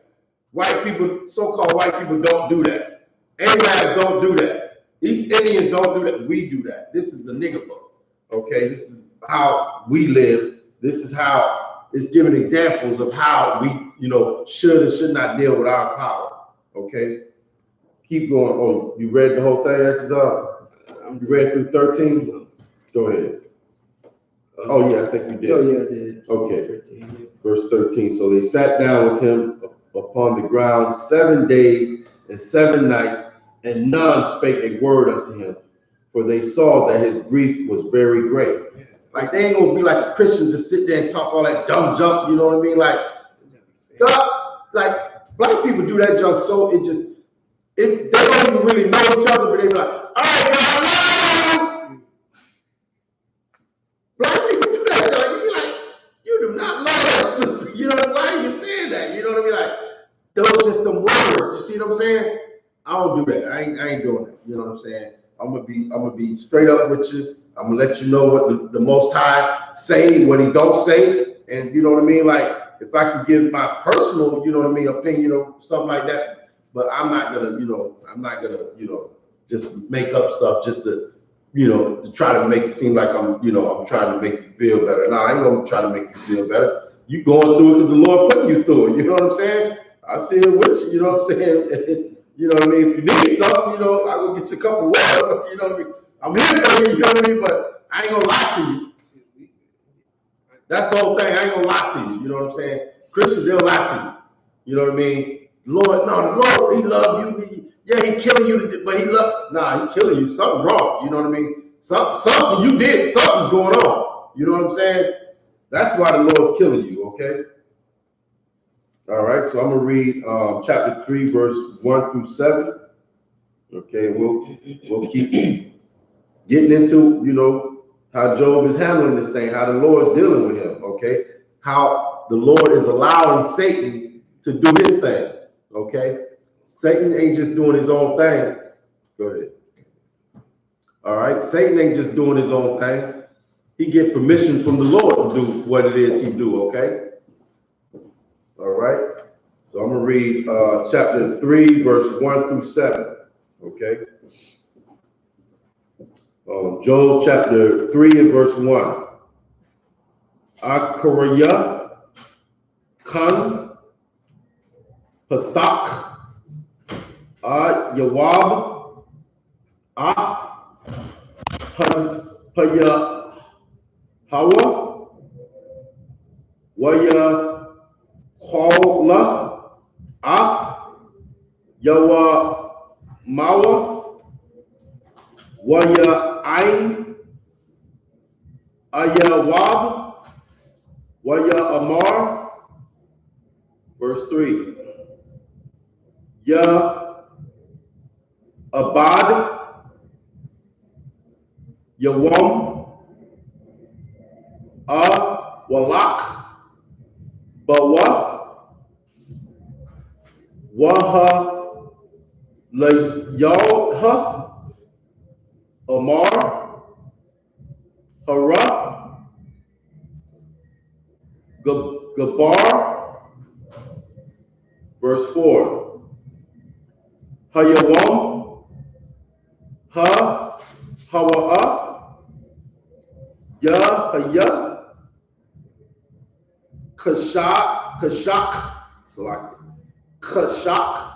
White people, so-called white people don't do that. Arabs don't do that. East Indians don't do that. We do that. This is the nigga book. Okay, this is how we live. This is how it's giving examples of how we, you know, should and should not deal with our power. Okay, keep going. Oh, you read the whole thing? That's done. You read through 13? Go ahead. Oh yeah, I think you did. Oh yeah, I did. Okay. 13, yeah. Verse 13. So they sat down with him upon the ground 7 days and 7 nights, and none spake a word unto him, for they saw that his grief was very great. Like they ain't gonna be like a Christian just sit there and talk all that dumb junk, you know what I mean? Like God, like black people do that junk, so they don't even really know each other, but they be like, all right, God, I love you. Black people do that junk. You be like, you do not love that sister. You know, why are you saying that? You know what I mean? Like, those are just some words. You see what I'm saying? I don't do that. I ain't doing it. You know what I'm saying? I'm gonna be straight up with you. I'm gonna let you know what the Most High say, what He don't say, and you know what I mean. Like if I can give my personal, you know what I mean, opinion or something like that, but I'm not gonna, just make up stuff just to, to try to make it seem like I'm trying to make you feel better. No, I ain't gonna try to make you feel better. You going through it because the Lord put you through it. You know what I'm saying? I see it with you. You know what I'm saying? You know what I mean? If you need something, I will get you a couple of words. You know what I mean? I'm here for you. You know what I mean? But I ain't gonna lie to you. That's the whole thing. I ain't gonna lie to you. You know what I'm saying? Christians, they'll lie to you. You know what I mean? Lord, no, the Lord, He love you. Yeah, He killing you, but He He killing you. Something wrong. You know what I mean? Something you did. Something's going on. You know what I'm saying? That's why the Lord's killing you, okay? All right, so I'm going to read chapter 3, verse 1 through 7. Okay, and we'll keep getting into, you know, how Job is handling this thing, how the Lord's dealing with him, okay? How the Lord is allowing Satan to do his thing, okay? Satan ain't just doing his own thing. Go ahead. All right, Satan ain't just doing his own thing. He get permission from the Lord to do what it is he do, okay? All right, so I'm going to read chapter 3, verse 1 through 7, okay? Job chapter 3 and verse 1. Akaraya kan patak yawab paya hawa waya kwala yawa mawa waya ain ayawab waya amar. Verse 3. Ya abad yawam walak bawa waha layalha amar hara gabar. Verse 4. Hayawam hawa'a ya haya kashak select kashak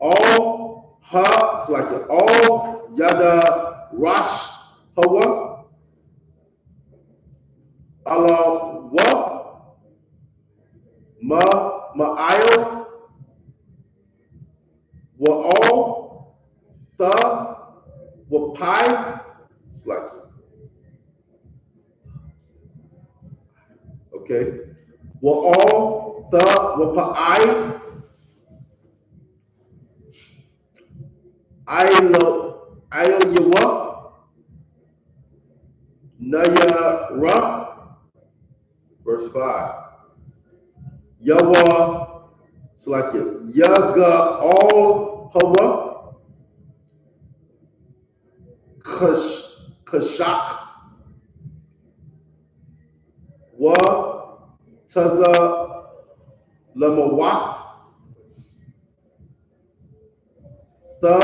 all select all yada rash hawa ala wa ma'ayo wa all the wa pi select. Okay, wa all the wa pi I yawa naya ra. Verse 5. Yawa select it. Yaga all hawa kashak wa taza lamawak the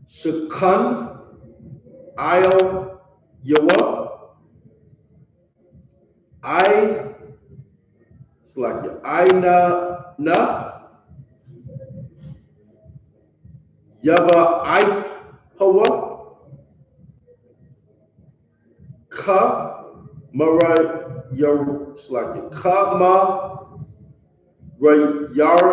shakan il yawa I select it. I na yaba I hawa ka mara yar select it. Ka ma ra yar.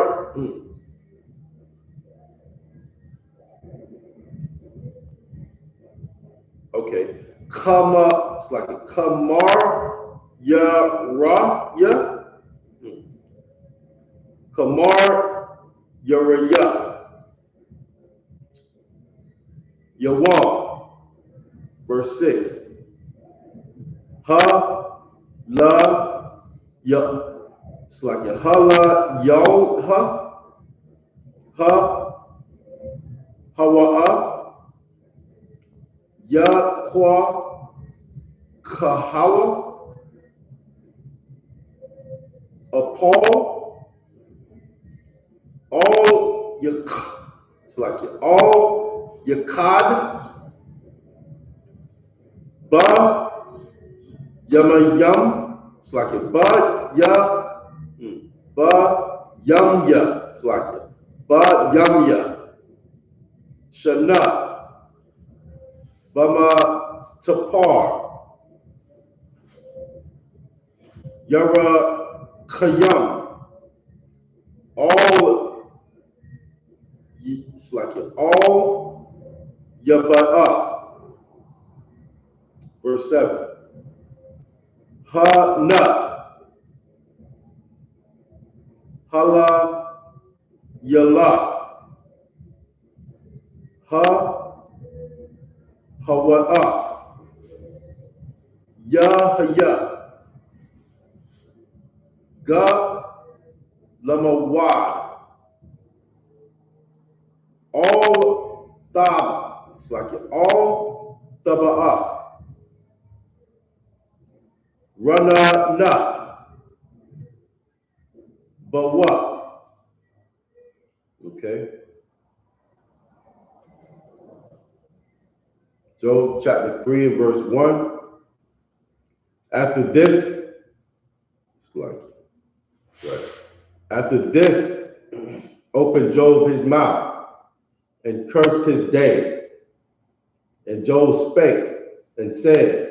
Okay, kama select it. Kamar ya ra ya. Kamar Yaraya Yawam. Verse 6. Ha la ya. It's like a ha la yaw ha hawa'a ya kwa kahawa upon all yak. It's like all yakad ba yamayam. It's like it ba ya ba yam ya. It's like it ba yam ya shana bama tapar yara kayam. All it's like it all yaba'a Verse 7. Ha-na. Hala yala. Ha-hawa'a. Ya-haya. Ga-lamawad. All thaba. It's like it. All taba'a. Rana-na. Bawa. Okay. Job chapter 3 and verse 1. After this, it's like, right. After this, opened Job his mouth and cursed his day. And Job spake and said,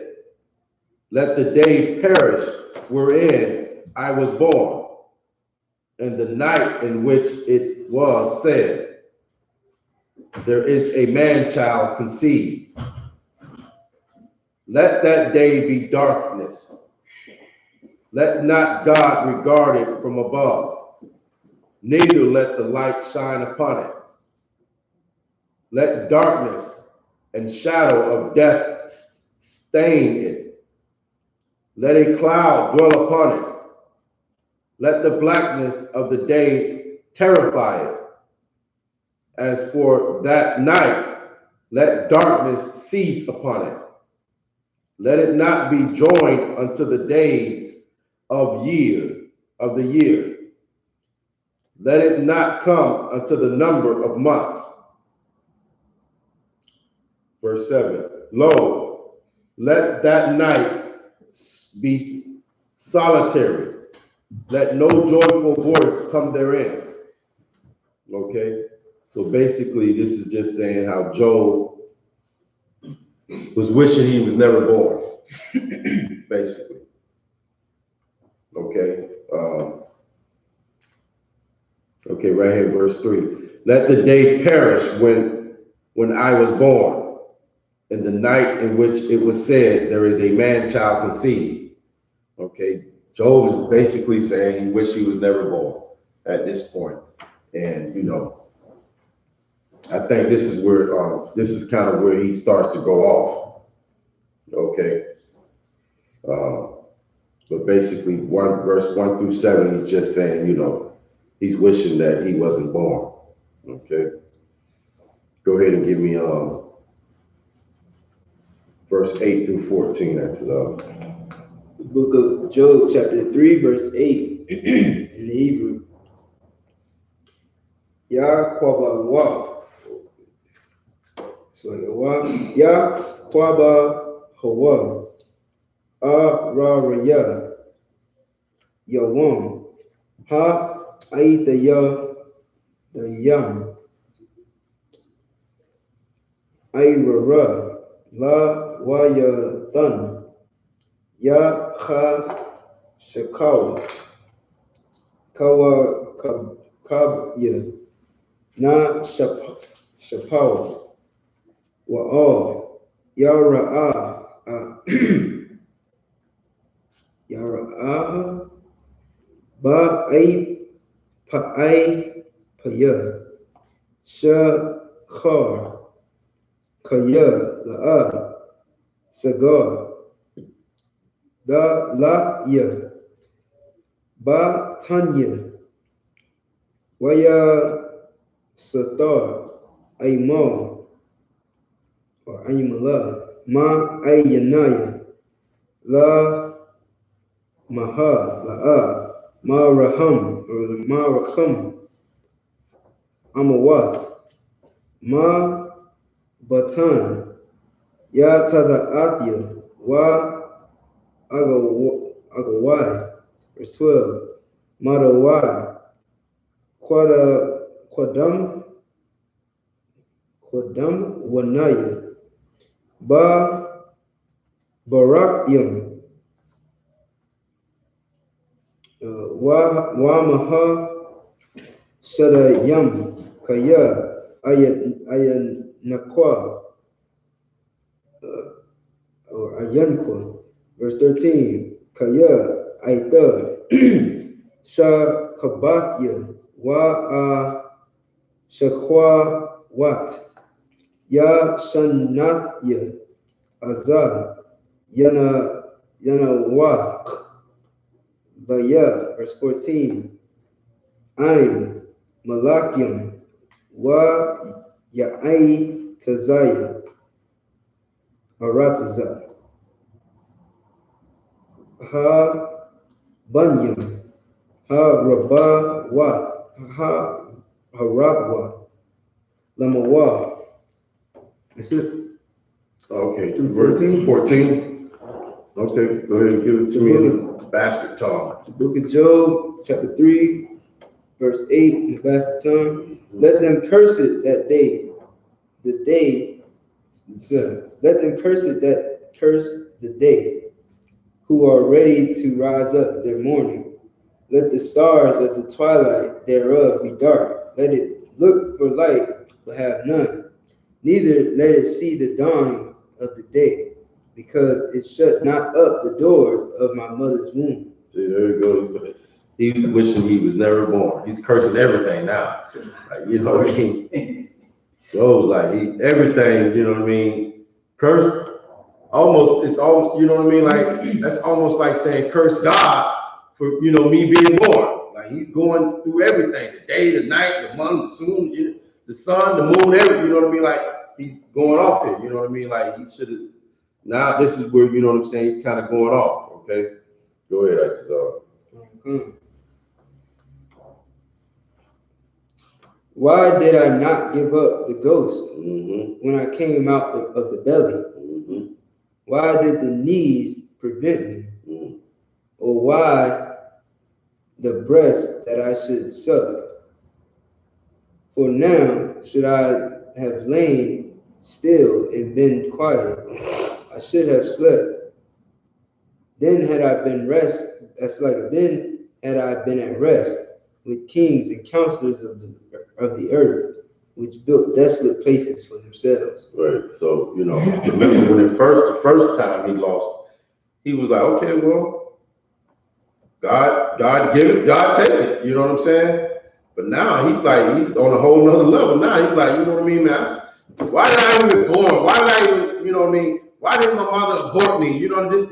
let the day perish wherein I was born, and the night in which it was said, there is a man-child conceived. Let that day be darkness. Let not God regard it from above, neither let the light shine upon it. Let darkness and shadow of death stain it. Let a cloud dwell upon it. Let the blackness of the day terrify it. As for that night, let darkness cease upon it. Let it not be joined unto the days of the year. Let it not come unto the number of months. Verse 7. Lo, let that night be solitary. Let no joyful voice come therein. Okay? So basically, this is just saying how Job was wishing he was never born. Basically. Okay? Okay, right here, verse 3. Let the day perish when I was born, and the night in which it was said, there is a man-child conceived. Okay? Job is basically saying he wished he was never born at this point. And, you know, I think this is where, this is kind of where he starts to go off. Okay? But basically, verse 1 through 7, he's just saying, you know, he's wishing that he wasn't born. Okay? Go ahead and give me verse 8 through 14 after that. The book of Job, chapter 3, verse 8, in the Hebrew. Ya-kwaba-wa. So, Ya-kwaba-hawa. A-ra-ra-ya. Yawam. Ha-aita-ya. The yam. Ay-ra-ra. La-wa-ya-tan. Ya-ha-shakaw. Kawa-kab-ya. Na-shapaw. Wa-all. Ya-ra-ah. Ya-ra-ah. Ba-ay-pa-ay-pa-ya. Shakar. Kaya. La-ah. Sagar. Da-la-ya. Ba-tanya. Waya Satar. Aymal. Or Aymala. Ma-ayyanaya. La Maha. La-ah. Ma-raham. Or Ma-raham. Amawat. Ma-batan. Ya Taza'atya. Wa-agawai. Verse 12. Madawai. Quadam Wanaya. Barakyam. Wamaha Sadayam. Kaya Ayan Nakwa. Or Ayanqua. Verse 13, Kaya, Aita, Shakabatya, Wa Shakwa Wat, Ya Shanatya, Azal, Yana Wak, Vaya. Verse 14, Ain, Malakyam, Wa Ya'ai Tazaya, Arataza, Ha Bunyam, Ha Rabba Wa, Ha Harabwa, Lamawa. That's it. Okay, Through verse 14? 14. Okay, go ahead and give it to me in the basket tongue. The book of Job, chapter 3, verse 8, in the basket tongue. Let them curse it that day, let them curse it that curse the day, who are ready to rise up their morning. Let the stars of the twilight thereof be dark. Let it look for light, but have none. Neither let it see the dawning of the day, because it shut not up the doors of my mother's womb. See, there it goes. He's wishing he was never born. He's cursing everything now. Like, you know what I mean? Job's like, everything, you know what I mean? Curse, almost, it's all, you know what I mean? Like, that's almost like saying curse God for, you know, me being born. Like, he's going through everything, the day, the night, the month, the moon, the sun, the moon, everything, you know what I mean? Like, he's going off here, you know what I mean? Like, he should have, now this is where, you know what I'm saying, he's kind of going off, okay? Go ahead, Isupk. Why did I not give up the ghost when I came out of the belly? Why did the knees prevent me? Or why the breast that I should suck? For now should I have lain still and been quiet. I should have slept. Then had I been then had I been at rest with kings and counselors of the earth, which built desolate places for themselves. Right. So, you know, remember when the first time he lost, he was like, okay, well, God give it, God take it. You know what I'm saying? But now he's on a whole nother level. Now he's like, you know what I mean, man? Why did I even born? Why did I even, you know what I mean? Why didn't my mother abort me? You know, he's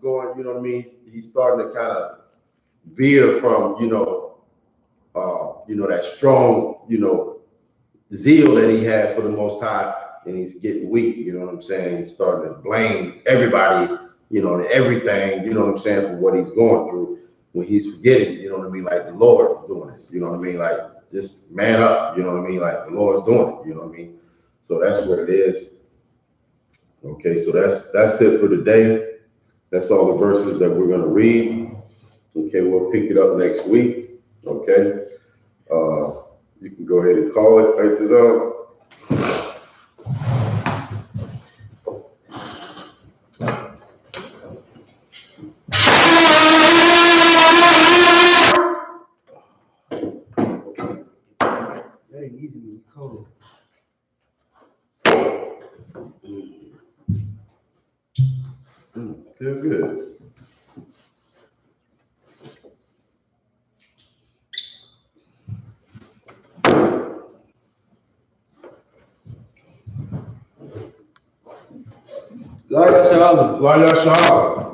going, you know what I mean? He's starting to kind of veer from, that strong, zeal that he had for the Most High, and he's getting weak. You know what I'm saying? He's starting to blame everybody, and everything. You know what I'm saying, for what he's going through. When he's forgetting, you know what I mean, like the Lord is doing this. You know what I mean, like just man up. You know what I mean, like the Lord's doing it. You know what I mean. So that's what it is. Okay, so that's it for today. That's all the verses that we're gonna read. Okay, we'll pick it up next week. Okay. You can go ahead and call it. Right, Tizal. That ain't easy to call. Feel good. SHALAM. SHALAM.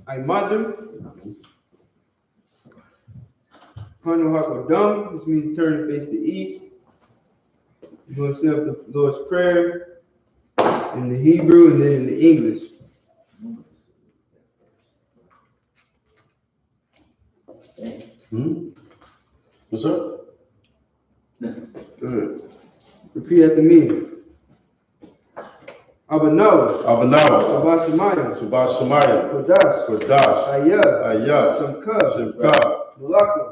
I imagine Hanukkah, which means turn face to east. You're going to say up the Lord's Prayer in the Hebrew and then in the English. What's up? Good. Repeat after me. Abanawa. Shabbat Shemayim. Shabbat Shemayim. Kodash. I.S.U.P.K. I.S.U.P.K. Malaka.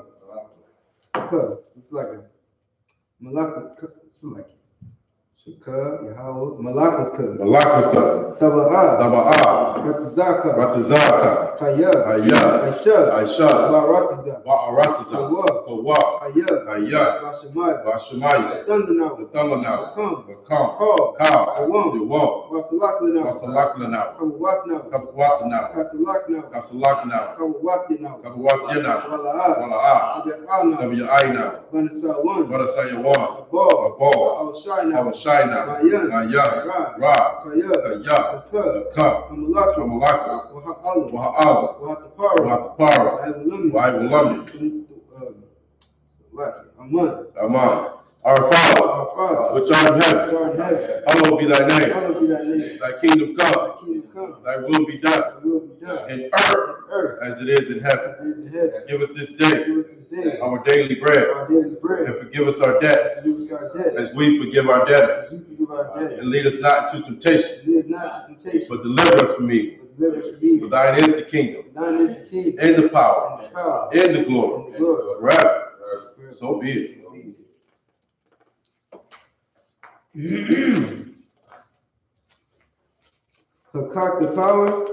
It's like a Malaka, select. Shaka, Yahweh, Malaka, Malakata, Taba'a, Taba'a, Ratazaka, Ratazaka, Haya, Aya, Aisha, Aisha, Baratiza, Ba'arataza, Kawa, Kawa, Aya, Aya, Bashamaya, Bashemaya, Thundernow, Thamanau, Come, Bakam, Call, Ka, Awam, Yawam, Wasalaklanau, Wasalaklanau, Kawatnau, Kawatanau, Kasalaknau, Kasalaknau, Kawatnau, Kawatanau, Wala'a, Wala'a, Abi'ana, Wayaina, Banasawan, Barasayawan, Abal, Abal, Awashina, Awashaina, Mayan, Mayan, Ra, Ra, Kaya, Kaya, Ka, Ka, Amalaka, Amalaka, Waha'ala, Waha'ala, Wahatapara, Wahatapara, Iwalumi, Waiwalami, Aman, Aman. Our Father, our Father, which art in heaven, which art in heaven, hallowed be thy name. hallowed be thy name. Thy kingdom Thy come, kingdom come, thy will be done, thy will be done, in on earth earth as it is in heaven. as it is in heaven. Give us this day Give us this day our daily bread, our daily bread, and forgive us our debts, forgive us our debt, as we forgive our debtors. as we forgive our debt. And lead us not into temptation, Lead us not to temptation, but deliver us from evil. but deliver us from For evil. thine is the kingdom, Thine is the kingdom, and the power, and the power, and the glory, and the glory. forever. So be it. Hakak the power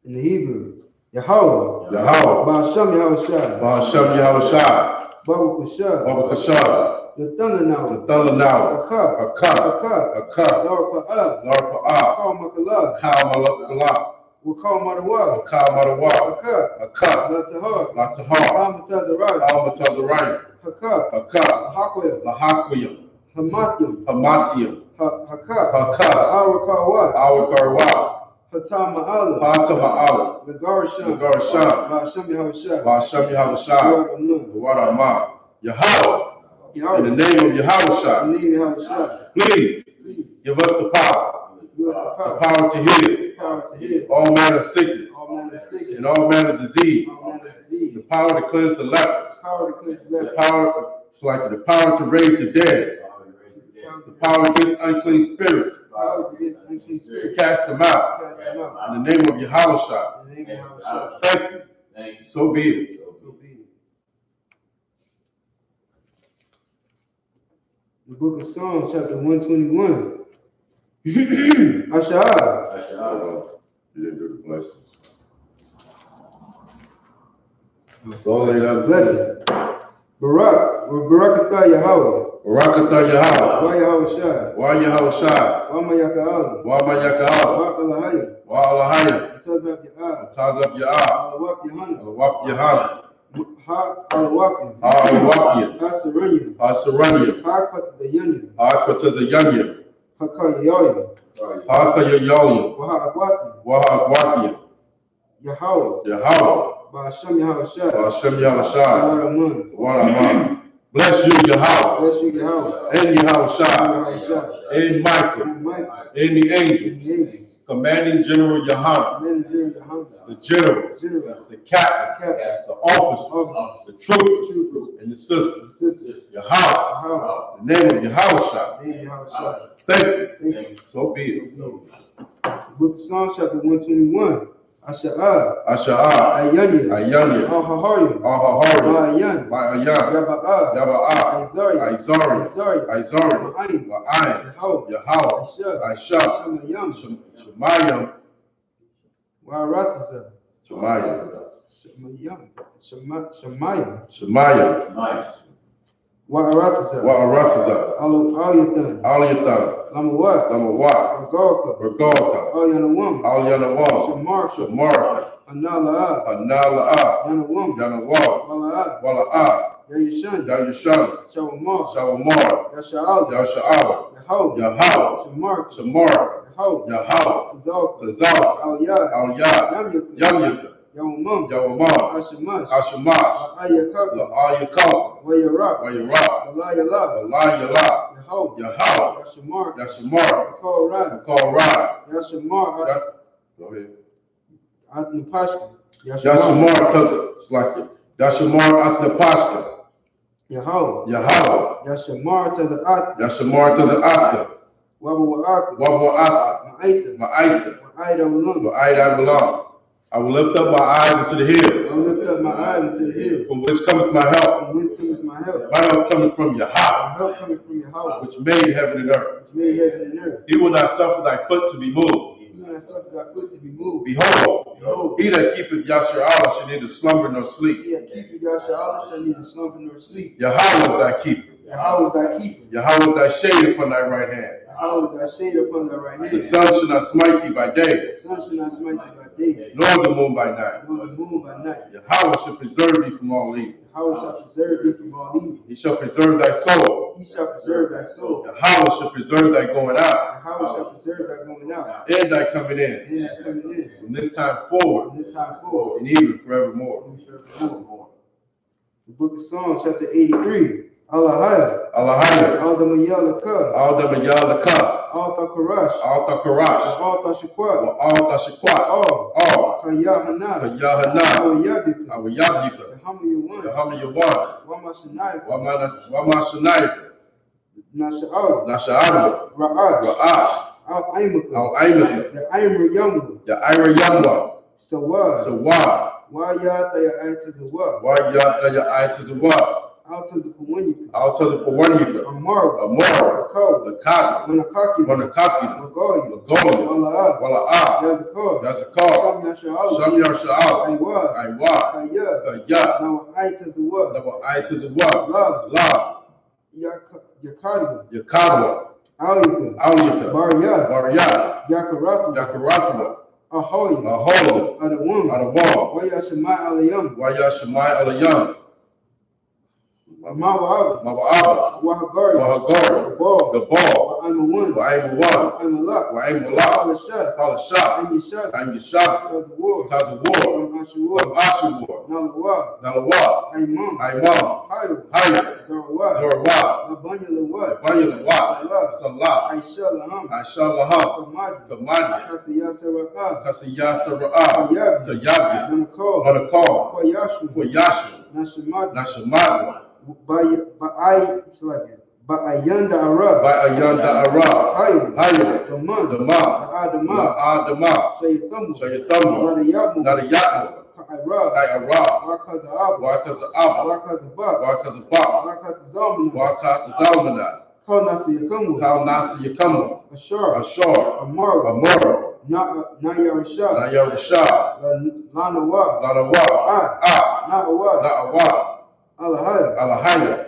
in the Hebrew. Yahweh. Yahweh, Ba'asham Yahweh Shai. Ba'ashem Yahushua, Baruch Hashem. Baba Kashah, The thunder now. the thunder now, Hakak. Akah, Hakak. Akah, Lord Pa'ah. Lord Pa'ah, Call Makala. Kal Malakala, Wakal Madawa. Akah Madawa, Hakak. Akah, Latahar. Latahar, Amatazariah. Albatazariah, Hakak. Akah, Hakwim. Lahakwiyam, Hamatyum. Hamathiam, Hakak. Hakah, Arakawat. Awakarwa, Hatam Ma'ala. Hatama'ala, Lagarasham. Nagarasham, Ba'asham Yahweh Shai. Ba'ashem Yahushua, Lord Amun. Waramah, Yahweh, in the Yahweh. name of In the Yahushua, name of Yahweh Shai. please Please give us the power, give us the the power to heal power to heal all manner of sickness all manner of sickness, and all manner of disease, all manner of disease, the power to cleanse the lepers, power to cleanse the the leper, power, it's like the power to raise the dead, the power against unclean spirits, power against unclean to spirits, cast them out, cast them out. in the name of Yahushua. In the name of Yahweh Shai. Thank you. So be it. So be it. The book of Psalms, chapter 121. Asha'ah. You didn't do the blessings. So lay that Blessing. Barak. Barakatah Yahweh. Barakatah Yahweh. Wa Yahweh Shai. Wa Yahushua. Wa Mayaka'ala. Wa Mayaka'ala. Wa Alahayim. Wa Alahayim. Tazab Ya'ah. Tazab Ya'ah. Alawak Yahanna. Alawap Yahanna. Ha Alawakim. Alawapiyam. Ha Saranyim. Asaranyam. Ha Kwatazayanyim. Akatazayanyam. Hakayayoyim. Hakayayolim. Wa Ha'akwati. Wahakwakiyam. Yahweh. Yahweh. Ba'asham Yahweh Shai. Hashem Yahushua. Waramun. Waramah. Bless you, Yahweh. Bless you, Yahweh. And Yahushua. Yahweh Shai. And Michael. And Michael. And the angels. And the angels. Commanding General Yahanna. Manager Yahanna. The general. General. The captain. Captain. The officers. The troopers. Troopers. And the sisters. Sisters. Yahweh. Yahweh. The name of Yahushua. Name Yahweh Shai. Thank you. Thank you. So be it. Book of Psalms, chapter 121. Asha'ah. Asha'ah. Ayanya. Ayanya. Al-Haharim. Ahahari. Ma'ayan. Ma'ayan. Yaba'ah. Yaba'ah. Isari. Isari. Isari. Isari. Ma'ayin. Ma'ayin. Yahweh. Yahweh. Aisha. Aisha. Shamayam. Shemayim. Wa'aratza. Shemayim. Shamayam. Shamayam. Shemayim. Wa'aratza. Wa'aratza. Al-Yatan. Aliyatan. Lamawat. Lamawat. Regalka. Regalka. Al-Yanawam. Alyanawam. Shamarka. Shamarka. Anala'a. Hanala'a. Yanawam. Yanawam. Wala'ah. Wala'ah. Yayishan. Yayishan. Shawamar. Shawamar. Yasha'al. Yasha'al. Yahweh. Yahweh. Shamarka. Shamarka. Yahweh. Yahweh. Tazalka. Tazalka. Al-Yad. Al-Yad. Yamyaka. Yamyaka. Yawamam. Yawamam. Ashamash. Ashamash. Ayakaka. La'ayakaka. Wayarak. Wayarah. Walayala. Alayala. Yahweh. Yahweh. Yashamar. Yashamar. Yakorai. Korah. Yashamar. Go ahead. Atnapashka. Yashamar Tazalka. Yashamar Atnapashka. Yahweh. Yahweh. Yashamar Taza'at. Yashamar Tazalka. Wabawa'aka. Wabwa'aka. Ma'aita. Ma'aita. Ma'aita Walam. Ma'aita Balam. I will lift up my eyes into the hills. I will lift up my eyes into the hills. From which cometh my help? From whence cometh my help? My help cometh from My Yahweh, help cometh from Yahweh, which made heaven and earth. which made heaven and earth. He will not suffer thy foot to be moved. He will not suffer thy foot to be moved. Behold, he that keepeth Yashar'Allah shall neither slumber nor sleep. He that keepeth Yashar'Allah shall neither slumber nor sleep. Yahweh is thy keeper. Yahweh is thy keeper. Yahweh is thy shade upon thy right hand. Yahweh is thy shade upon thy right hand. The sun shall not smite thee by day, The sun shall not smite thee by day, nor the moon by night. nor the moon by night. Yahweh shall preserve thee from all evil. Yahweh shall preserve thee from all evil. He shall preserve thy soul. He shall preserve thy soul. Yahweh shall preserve thy going out, Yahweh shall preserve thy going out, and thy coming in, and thy coming in, from this time forward, from this time forward, and even forevermore. and forevermore. The book of Psalms, chapter 83. Allah Allahayah, Al-Damayalaka, Al-Damayalaka, Al-Takarash, Al-Takarash, Al-Tashakwat, Al-Tashakwat, All, Kayahana, Yahanna, Awayabika, Awayabika, Hamayawan, Yahamayyawan, Wamashanayaka, Wamashanayaka, Nasha'al, Nasha'al, Ra'ash, Ra'ash, Al-Aimaka, Al-Aimaka, the Aimra Yamwa, Ya'ira Yamwa, Sawad, Sawad, Wayataya Aitazawad, Wa'yataya Aitazawad, Altazapawanyika, Altazapawanyika, Amar, Amar, Lakal, Lakad, Manakaki, Manakaki, Magoya, Magoya, Wala'ah, Wala'ah, Yazakar, Yazakar, Yasha'al, Shamyar Sha'al, Aywa, Aywa, Kaya, Kaya, Now Aitazawad, Double Aitazawad, La, La, Yakadwa, Yakadwa, Auyika, Aulika, Barya, Barya, Yakaratu, Yakaratwa, Ahoya, Ahola, Adawam, Adawam, Wayashemai Alayam, Wayashemai Alayam, Mawa'aba, Mawa'aba, Wahagari, Wahagari, the ball, the ball, Wa'aimawan, Wa'aimawan, Wa'aimalak, Wa'aimalak, Palashah, Palashah, Aimishak, Aimishak, Tazawar, Tazawar, Ashur, Ashur, Nalawa, Nalawa, Aimam, Aimam, Hayo, Hayat, Zarawat, Zorwa, Labanya Lawat, Banyalawat, Salah, Aisha Laham, Aishalaham, Kamadi, Kamadi, Kasiyah Sarah, Kasiyasara'ah, Kayabi, Kayabi, Nanakal, Manakal, Koyashu, Koyashu, Nashamad, Nashamadwa, Ba'ayanda Arab, Ba'ayanda Arab, Hayo, Hayat, Daman, Dama, Adama, Adama, Shayatamu, Shayatama, Nadayamu, Nadayatma, Arab, Arab, Wakaza'ab, Wakaza'aba, Wakazabak, Wakazabak, Wakazamna, Wakazalmanat, Kalnasiyakamu, Kalnasi Yakama, Ashar, Ashar, Amar, Amara, Nayarishah, Nayarishah, Lanawa, Lanawa, Na'awa, Na'awa, Alahaya, Alahaya,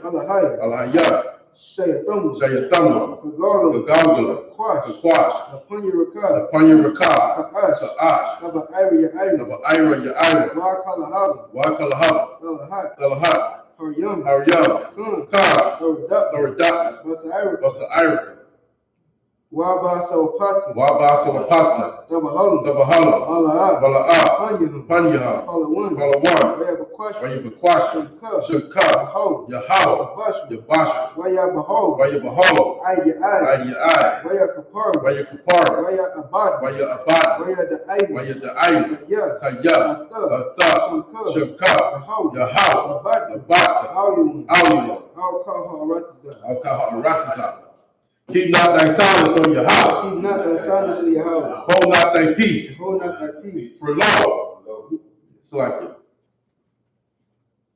Alahaya, Shayatamu, Shayatama, Kagala, Gagala, Kwash, Kwash, Lapanya Rakad, Panyaraka, Ka'ash, Ka'ash, Naba Ira Ira, Naba Ira, Ya'ira, Wakalahaba, Wakalahaba, Alahat, Talahat, Haryam, Haryam, Khan, Khan, Laradat, Laradat, Basaira, Basaira, Wabasa Wapati, Wabasa Wapatna, Dabahala, Dabahala, Mala'ah, Bala'ah, Panyaham, Palawan, Palawan, Wayabakwash, Wayabakwash, Shemka, Yahoo, Yahweh, Bashu, Yabashu, Wayabahol, Wayabahol, Ida Ai, Wayakapar, Wayakupar, Wayabad, Wayabad, Wayada'ai, Wayada'ai, Kaya, Kaya, Atha, Shemka, Yahoo, Yahweh, Abad, Abad, Auyun, Aulima, Al-Kaha, Alkaha, Ratazah. Keep not thy silence, O Yahweh. Keep not thy silence, O Yahweh. Hold not thy peace. Hold not thy peace. For lo, it's like it.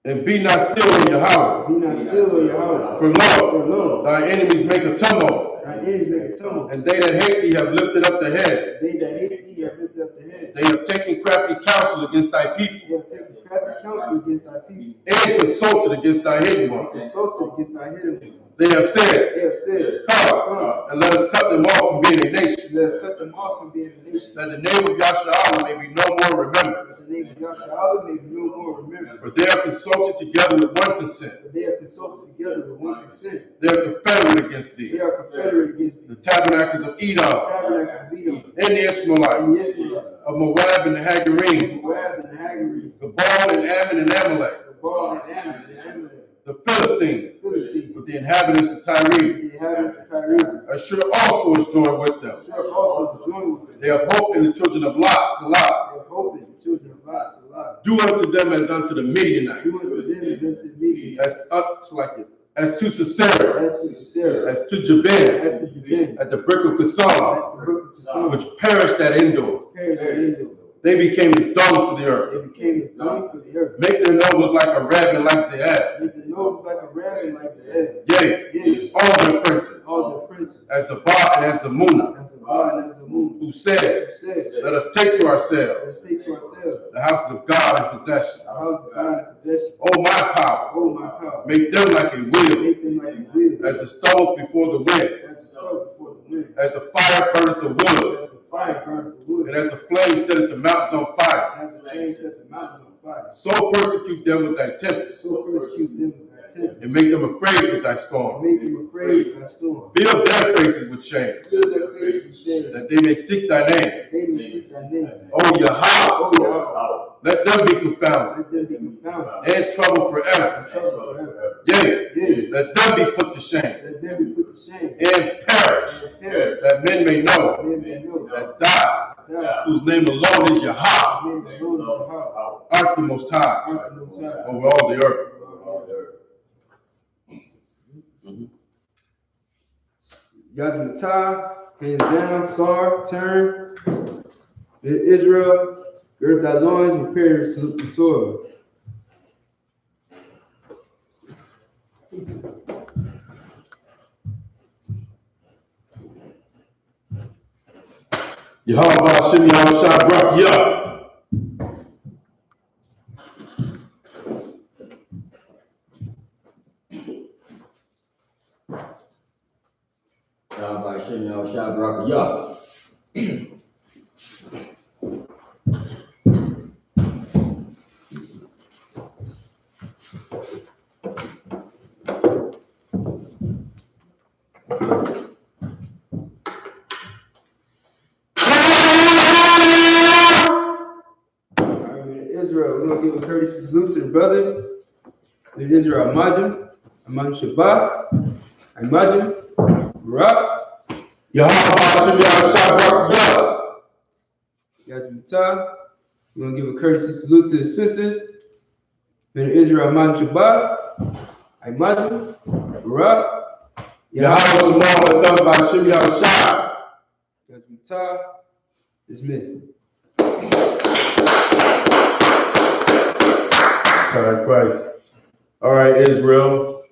And be not still, O Yahweh. Be not still, O Yahweh. For For lo, lo, thy enemies make a tumult. thy enemies make a tumult. And they that hate thee have lifted up the head. They that hate thee have lifted up the head. They have taken crafty counsel against thy people. They have taken crafty counsel against thy people. And consulted against thy hidden They ones. consulted against thy hidden ones. They have said, They have said, come, and let us cut them off from being a nation. let us cut them off from being a nation. That the name of Yahshua may be no more remembered. That the name of Yahshua may be no more remembered. For they are consulted together with one consent. But they have consulted together with one consent. They are confederate against They thee. are confederate against The thee. tabernacles of Edom, Tabernacle of Edom, and the and Ishmaelites, the Israelites, of Moab and the Hagarine, Moab and the Hagarine, Gabal and Ammon and Amalek, the Baal and Ammon and Amalek, the Philistines, Philistines, with the inhabitants of Tyre. the inhabitants of Tyre. Ashur also is joined with them. Sure also is joined with them. They have hope in the children of Lot, Salah. They have hope in the children of Lot, Salah. Do unto them as unto the Midianites, Do unto them as unto the Midianites, as to Sisera, as to Sarah, as to Jabin, as to Jabin, at the brick of at Kasam, the brook of the sun, which perished at Endor. perished at Endor. They became as dung for the earth. They became as dung for the earth. Make their nose like a raven like Zehab. Make their nose like a raven like Zehab. Yea, all their princes. All their princes. As the Ba and as the Muna. As the Ba and as the Moon. Who said, let us take to ourselves. Let us take to ourselves. The house of God in possession. The house of God in possession. Oh my power. Oh my power. Make them like a wheel. Make them like a wheel. As the stove before the wind. As the stove before the wind. As the fire burneth the wood. As the fire burneth the wood. And as the flame setteth the mountains on fire. And as the flame set the mountains on fire. So persecute them with thy tempest. So persecute them with thy tempest. And make them afraid with thy storm. Make them afraid with thy storm. Build their faces with shame. Build their faces with shame. That they may seek thy name. They may seek thy name. O Yahweh. O Yahweh. Let them be confounded. Let them be confounded. And troubled forever. And troubled forever. Yea, let them be put to shame. Let them be put to shame. And perish. And perish. That men may know. Men may know. That thou, whose name alone is Yahweh, Men may know is Yahweh. art the most high Art the Most High. over all the earth. Yadmatah, hands down, Sar, turn. Israel, gird thy loins, and prepare to salute the Torah. Yahweh Hashem Yahushua brought you up. Yahweh Hashem Yahushua brought you up. Israel, we're going to give a courtesy salute to the brothers. In Israel, Amajim Shabbat, Amajim, Barak, Yahweh Hashem Yahushua brought you up. Yadmatah. We're going to give a courtesy salute to the sisters. In Israel, Amajim Shabbat, Amajim, Barak, Yahweh was more done by Hashem Yahushua. Yadmatah. Dismissed. Sorry, Christ. All right, Israel.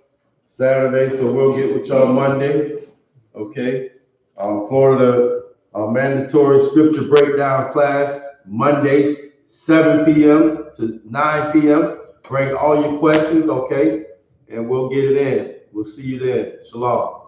Saturday, so we'll get with y'all Monday. Okay. Florida mandatory scripture breakdown class Monday, 7 p.m. to 9 p.m. Bring all your questions, okay? And we'll get it in. We'll see you then. Shalom.